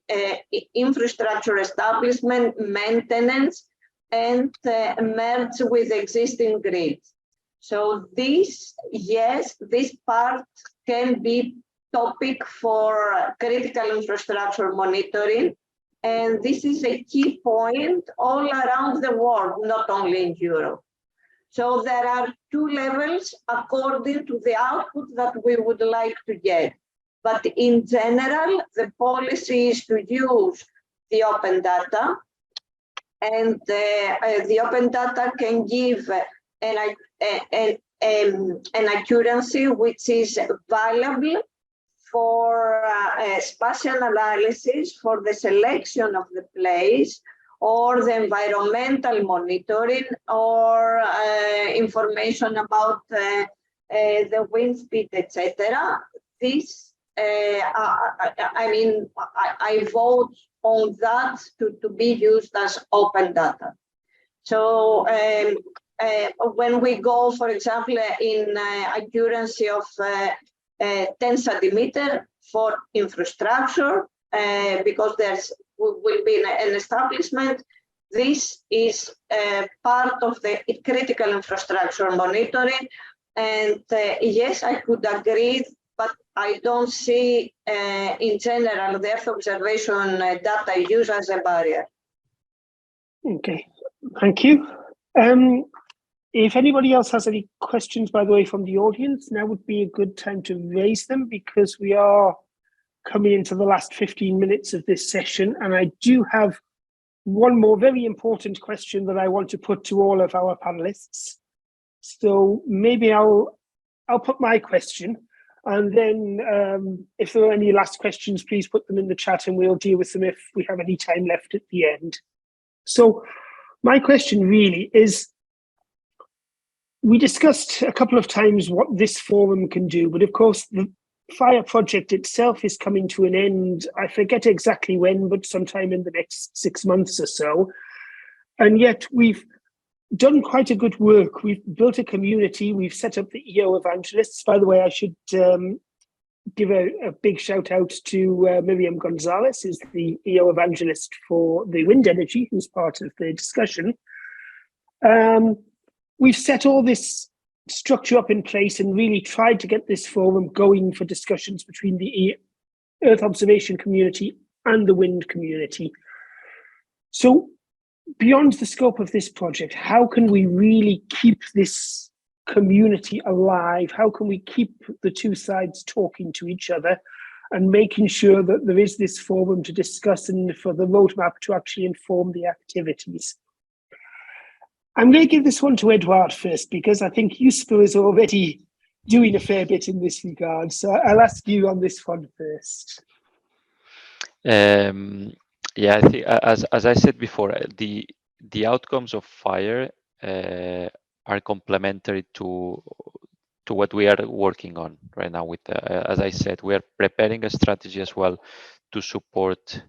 Speaker 7: infrastructure establishment, maintenance, and merge with existing grids. So this, yes, this part can be topic for critical infrastructure monitoring. And this is a key point all around the world, not only in Europe. So there are two levels according to the output that we would like to get. But in general, the policy is to use the open data, and the open data can give an accuracy which is valuable for spatial analysis, for the selection of the place, or the environmental monitoring, or information about the wind speed, etc. This, I mean, I vote on that to be used as open data. So when we go, for example, in accuracy of 10 centimeter for infrastructure, because there's will be an establishment, this is part of the critical infrastructure monitoring. And yes, I could agree, but I don't see in general the Earth observation data used as a barrier.
Speaker 2: Okay, thank you. If anybody else has any questions, by the way, from the audience, now would be a good time to raise them, because we are coming into the last 15 minutes of this session. And I do have one more very important question that I want to put to all of our panelists. So maybe I'll put my question, and then if there are any last questions, please put them in the chat and we'll deal with them if we have any time left at the end. So my question really is, we discussed a couple of times what this forum can do, but of course the fire project itself is coming to an end. I forget exactly when, but sometime in the next 6 months or so. And yet we've done quite a good work. We've built a community. We've set up the EO evangelists. By the way, I should give a big shout out to Miriam Gonzalez, who's the EO evangelist for the wind energy, who's part of the discussion. We've set all this structure up in place and really tried to get this forum going for discussions between the Earth observation community and the wind community. So beyond the scope of this project, how can we really keep this community alive? How can we keep the two sides talking to each other and making sure that there is this forum to discuss and for the roadmap to actually inform the activities? I'm going to give this one to Eduard first, because I think EUSPA is already doing a fair bit in this regard. So I'll ask you on this one first.
Speaker 5: Yeah, I think as I said before, the outcomes of FIRE are complementary to what we are working on right now. With as I said, we are preparing a strategy as well to support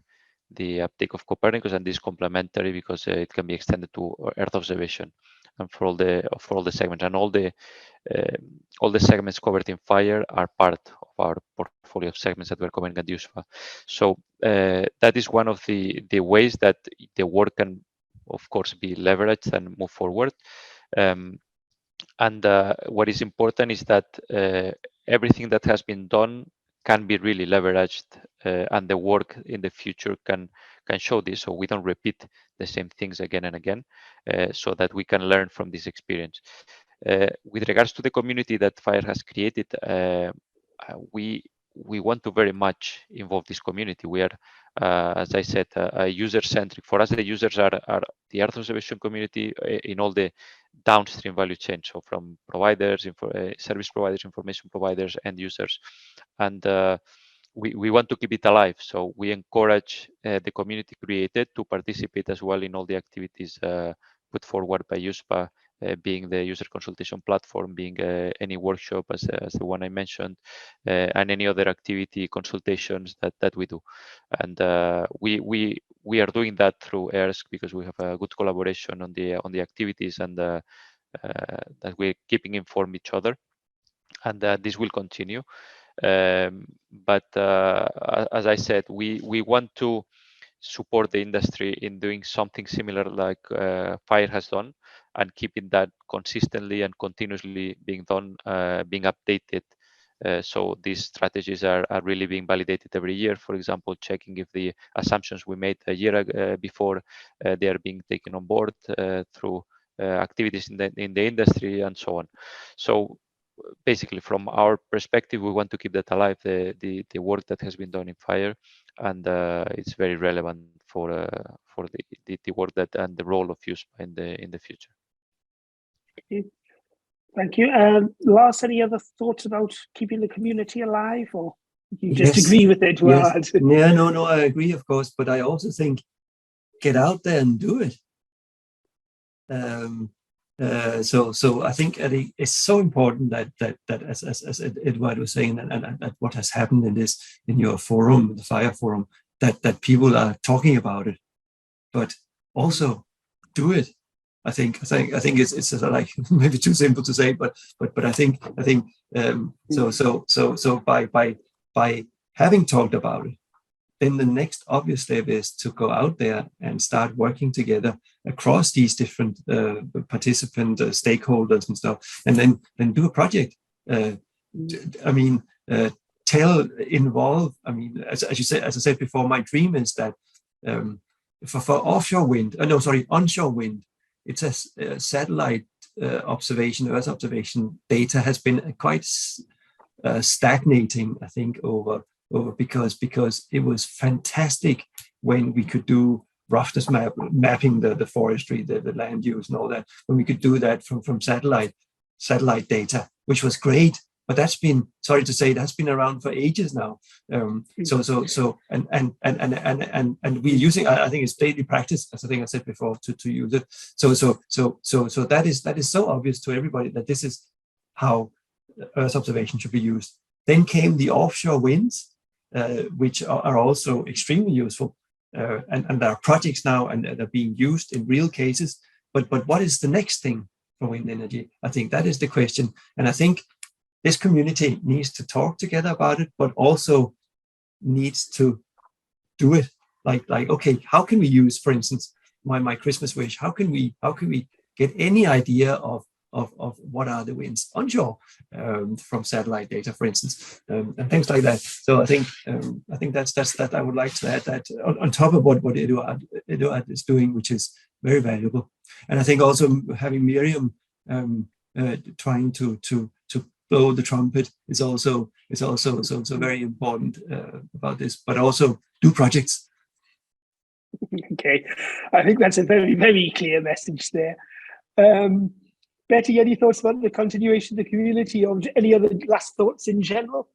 Speaker 5: the uptake of Copernicus, and this is complementary because it can be extended to Earth observation and for all the segments, and all the segments covered in FIRE are part of our portfolio of segments that we're covering at EUSPA. So that is one of the ways that the work can, of course, be leveraged and move forward. And what is important is that everything that has been done can be really leveraged, and the work in the future can show this, so we don't repeat the same things again and again, so that we can learn from this experience. With regards to the community that FIRE has created, we want to very much involve this community. We are, as I said, user-centric. For us, the users are the Earth observation community in all the downstream value chain, so from providers, service providers, information providers, and users. And we want to keep it alive, so we encourage the community created to participate as well in all the activities put forward by EUSPA, being the user consultation platform, being any workshop as the one I mentioned, and any other activity consultations that we do. And we are doing that through ERSC because we have a good collaboration on the activities, and that we're keeping informed each other, and this will continue. But as I said, we want to support the industry in doing something similar like FIRE has done, and keeping that consistently and continuously being done, being updated. So these strategies are really being validated every year. For example, checking if the assumptions we made a year before they are being taken on board through activities in the industry and so on. So basically, from our perspective, we want to keep that alive, the work that has been done in FIRE, and it's very relevant for the work that and the role of EUSPA in the future.
Speaker 2: Okay. Thank you. Lars, any other thoughts about keeping the community alive, or you just agree with Eduard?
Speaker 6: Yes. Yeah, no, I agree, of course, but I also think get out there and do it. So I think it's so important that as Eduard was saying, and what has happened in your forum, the FIRE forum, that people are talking about it, but also do it. I think it's like maybe too simple to say, but I think so by having talked about it, then the next obvious step is to go out there and start working together across these different participant stakeholders and stuff, and then do a project. Involve. I mean, as you said, as I said before, my dream is that for offshore wind, onshore wind, it's a satellite observation, Earth observation data has been quite stagnating, I think, over because it was fantastic when we could do roughness mapping the forestry, the land use and all that, when we could do that from satellite data, which was great. But that's been, sorry to say, that's been around for ages now. And we're using, I think it's daily practice, as I think I said before, to use it. So that is so obvious to everybody that this is how Earth observation should be used. Then came the offshore winds, which are also extremely useful. and there are projects now and they're being used in real cases. But what is the next thing for wind energy? I think that is the question. And I think this community needs to talk together about it, but also needs to do it. Like, okay, how can we use, for instance, my Christmas wish? How can we get any idea of what are the winds onshore from satellite data, for instance, and things like that. So I think that's that. I would like to add that on top of what Eduard is doing, which is very valuable. And I think also having Miriam trying to blow the trumpet is also very important about this, but also do projects.
Speaker 2: Okay, I think that's a very, very clear message there. Betty, any thoughts about the continuation of the community, or any other last thoughts in general?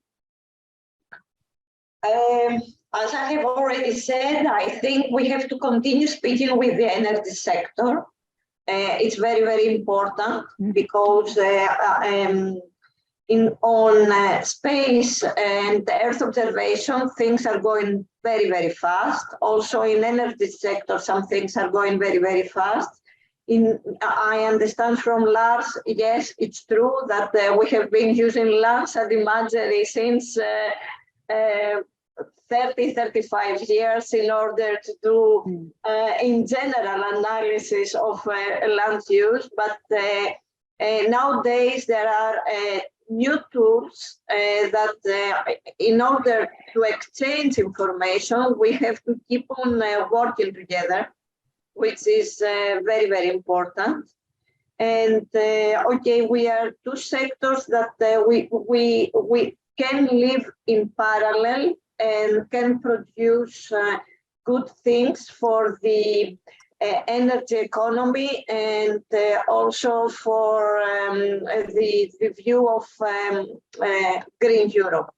Speaker 7: As I have already said, I think we have to continue speaking with the energy sector. It's very, very important because on space and Earth observation, things are going very, very fast. Also in energy sector, some things are going very, very fast. I understand from Lars, yes, it's true that we have been using Landsat imagery since 30-35 years in order to do, in general, analysis of land use. But nowadays there are new tools that in order to exchange information, we have to keep on working together, which is very, very important. And okay, we are two sectors that we can live in parallel and can produce good things for the energy economy and also for the view of Green Europe.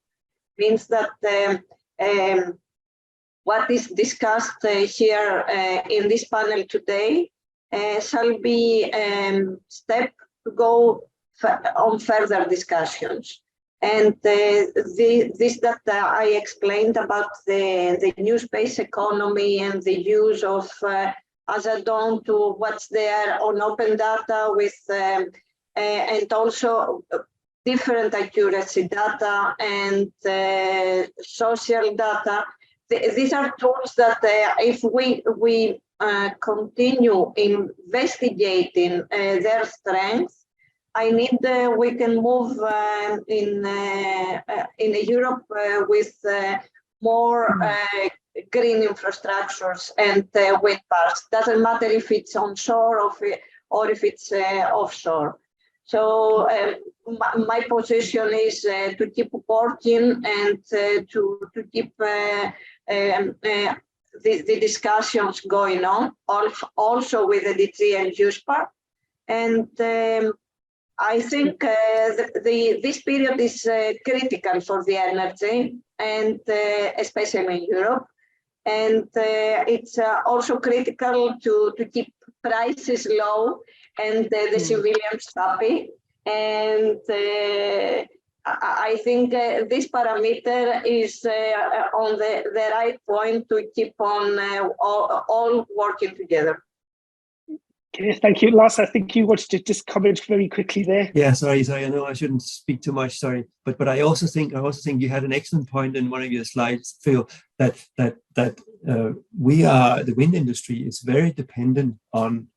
Speaker 7: Means that what is discussed here in this panel today shall be step to go on further discussions. And this that I explained about the new space economy and the use of as add-on to what's there on open data with and also different accuracy data and social data. These are tools that if we continue investigating their strengths, we can move in Europe with more green infrastructures and wind parks. Doesn't matter if it's onshore or if it's offshore. So my position is to keep working and to keep the discussions going on, also with the DG and EUSPA. And I think this period is critical for the energy, and especially in Europe. And it's also critical to keep prices low and the civilians happy. And I think this parameter is on the right point to keep on all working together.
Speaker 2: Okay, thank you, Lars. I think you wanted to just comment very quickly there.
Speaker 6: Yeah, sorry. I know I shouldn't speak too much. Sorry, but I also think you had an excellent point in one of your slides, Phil, that the wind industry is very dependent on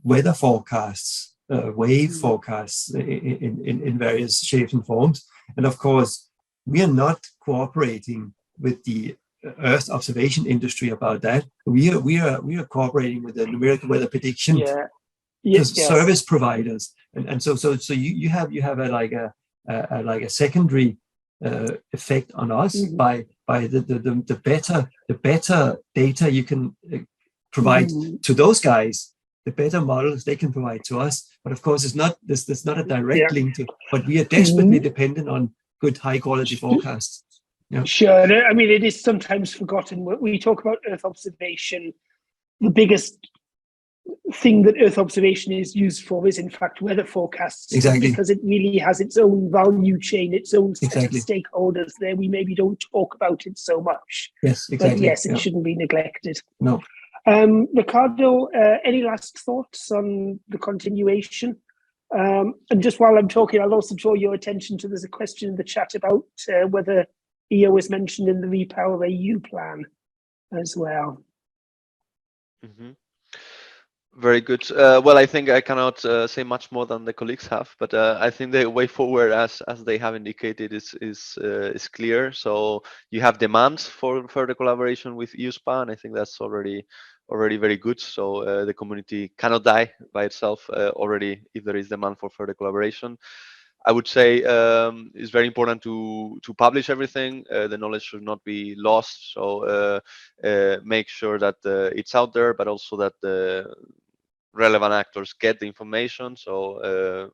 Speaker 6: weather forecasts, wave forecasts in various shapes and forms, and of course we are not cooperating with the Earth observation industry about that. We are cooperating with the numerical weather prediction service providers, and so you have a secondary effect on us by the better data you can provide to those guys, the better models they can provide to us. But of course, there's not a direct link to. But we are desperately dependent on good, high quality forecasts. Yeah.
Speaker 2: Sure. I mean, it is sometimes forgotten when we talk about Earth observation. The biggest thing that Earth observation is used for is in fact weather forecasts.
Speaker 6: Exactly.
Speaker 2: Because it really has its own value chain, its own set
Speaker 6: Exactly.
Speaker 2: of stakeholders there. We maybe don't talk about it so much.
Speaker 6: Yes, exactly.
Speaker 2: But yes, it
Speaker 6: Yeah.
Speaker 2: shouldn't be neglected.
Speaker 6: No.
Speaker 2: Ricardo, any last thoughts on the continuation? And just while I'm talking, I'll also draw your attention to, there's a question in the chat about whether EO is mentioned in the Repower EU plan as well.
Speaker 4: Mm-hmm. Very good. Well, I think I cannot say much more than the colleagues have, but I think the way forward, as they have indicated, is clear. So you have demands for further collaboration with EUSPA, and I think that's already very good. So the community cannot die by itself. Already, if there is demand for further collaboration, I would say it's very important to publish everything. The knowledge should not be lost. So make sure that it's out there, but also that the relevant actors get the information. So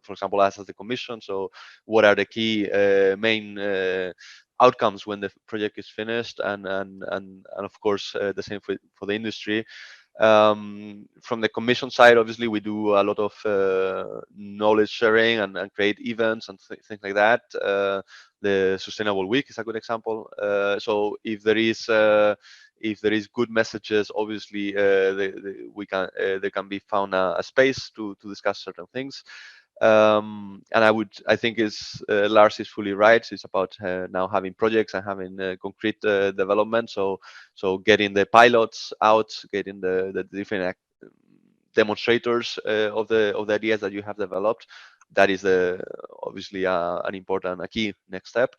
Speaker 4: for example, us as the commission, so what are the key main outcomes when the project is finished, and of course the same for the industry. From the commission side, obviously we do a lot of knowledge sharing and create events and things like that. The Sustainable Week is a good example. So if there is good messages, obviously there can be found a space to discuss certain things. And I think Lars is fully right. It's about now having projects and having concrete development. So getting the pilots out, getting the different demonstrators of the ideas that you have developed. That is obviously an important, a key next step.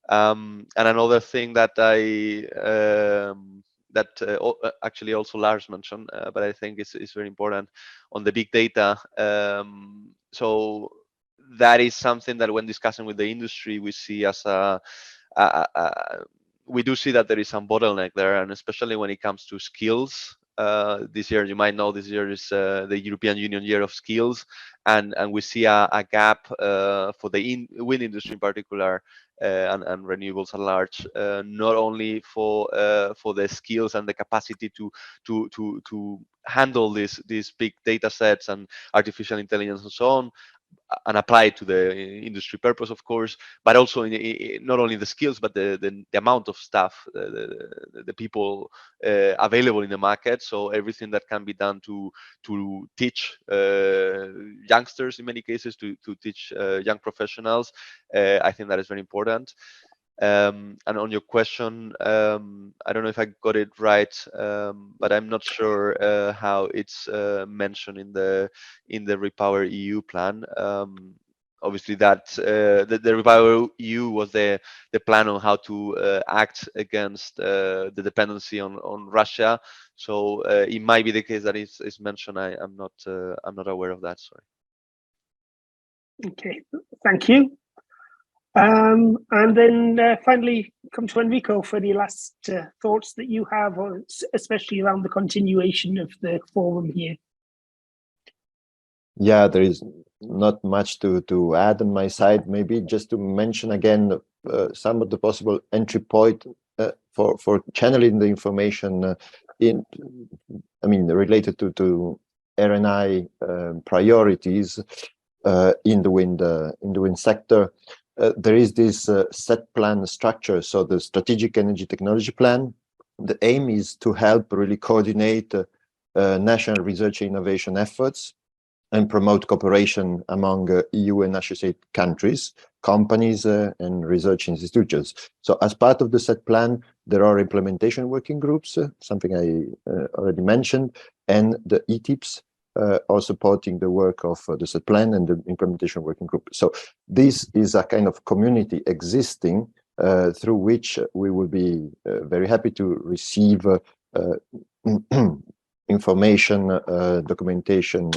Speaker 4: And another thing that actually also Lars mentioned, but I think is very important on the big data. So that is something that when discussing with the industry, we see as we do see that there is some bottleneck there, and especially when it comes to skills. This year, you might know, this year is the European Union Year of Skills, and we see a gap for the wind industry in particular, and renewables at large, not only for the skills and the capacity to handle these big data sets and artificial intelligence and so on, and apply it to the industry purpose, of course, but also not only the skills, but the amount of staff, the people available in the market. So everything that can be done to teach youngsters, in many cases, to teach young professionals, I think that is very important. And on your question, I don't know if I got it right, but I'm not sure how it's mentioned in the Repower EU plan. Obviously, that the Repower EU was the plan on how to act against the dependency on Russia. So it might be the case that it's mentioned. I'm not aware of that. Sorry.
Speaker 2: Okay, thank you. And then finally, come to Enrico for the last thoughts that you have, especially around the continuation of the forum here.
Speaker 3: Yeah, there is not much to add on my side. Maybe just to mention again some of the possible entry point for channeling the information related to RNI priorities in the wind sector. There is this set plan structure. So the Strategic Energy Technology Plan, the aim is to help really coordinate national research and innovation efforts and promote cooperation among EU and associate countries, companies, and research institutions. So as part of the set plan, there are implementation working groups, something I already mentioned, and the ETIPs are supporting the work of the set plan and the implementation working group. So this is a kind of community existing through which we will be very happy to receive information, documentation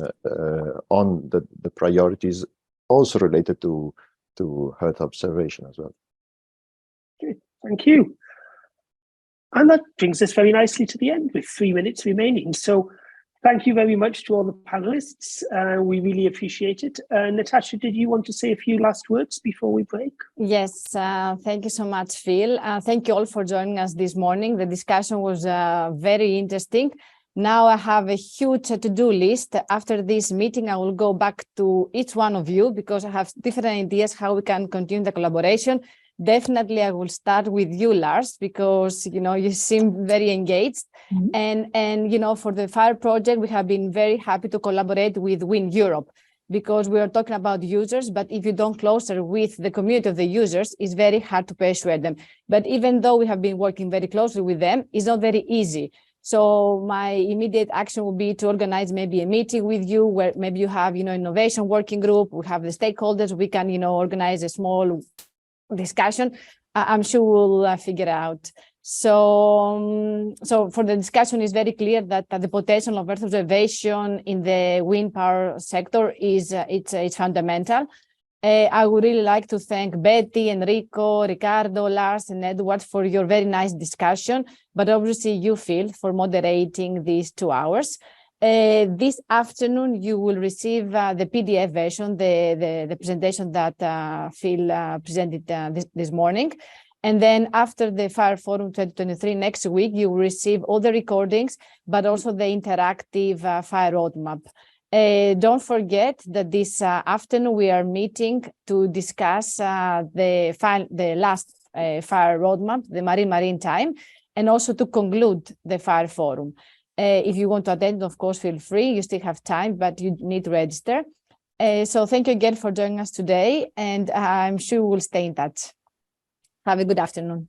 Speaker 3: on the priorities, also related to Earth observation as well.
Speaker 2: Okay, thank you. And that brings us very nicely to the end with 3 minutes remaining. So thank you very much to all the panelists. We really appreciate it. Natasha, did you want to say a few last words before we break?
Speaker 1: Yes, thank you so much, Phil. Thank you all for joining us this morning. The discussion was very interesting. Now I have a huge to-do list. After this meeting, I will go back to each one of you because I have different ideas how we can continue the collaboration. Definitely, I will start with you, Lars, because you seem very engaged. And for the fire project, we have been very happy to collaborate with WindEurope because we are talking about users. But if you don't closer with the community of the users, it's very hard to persuade them. But even though we have been working very closely with them, it's not very easy. So my immediate action will be to organize maybe a meeting with you where maybe you have, innovation working group, we have the stakeholders, we can, organize a small discussion. I'm sure we'll figure out. So for the discussion, it's very clear that the potential of Earth observation in the wind power sector is it's fundamental. I would really like to thank Betty, Enrico, Ricardo, Lars, and Eduard for your very nice discussion, but obviously you, Phil, for moderating these 2 hours. This afternoon, you will receive the PDF version, the presentation that Phil presented this morning. And then after the Fire Forum 2023, next week, you will receive all the recordings, but also the interactive fire roadmap. Don't forget that this afternoon we are meeting to discuss the last fire roadmap, the marine time, and also to conclude the Fire Forum. If you want to attend, of course, feel free. You still have time, but you need to register. So thank you again for joining us today, and I'm sure we'll stay in touch. Have a good afternoon.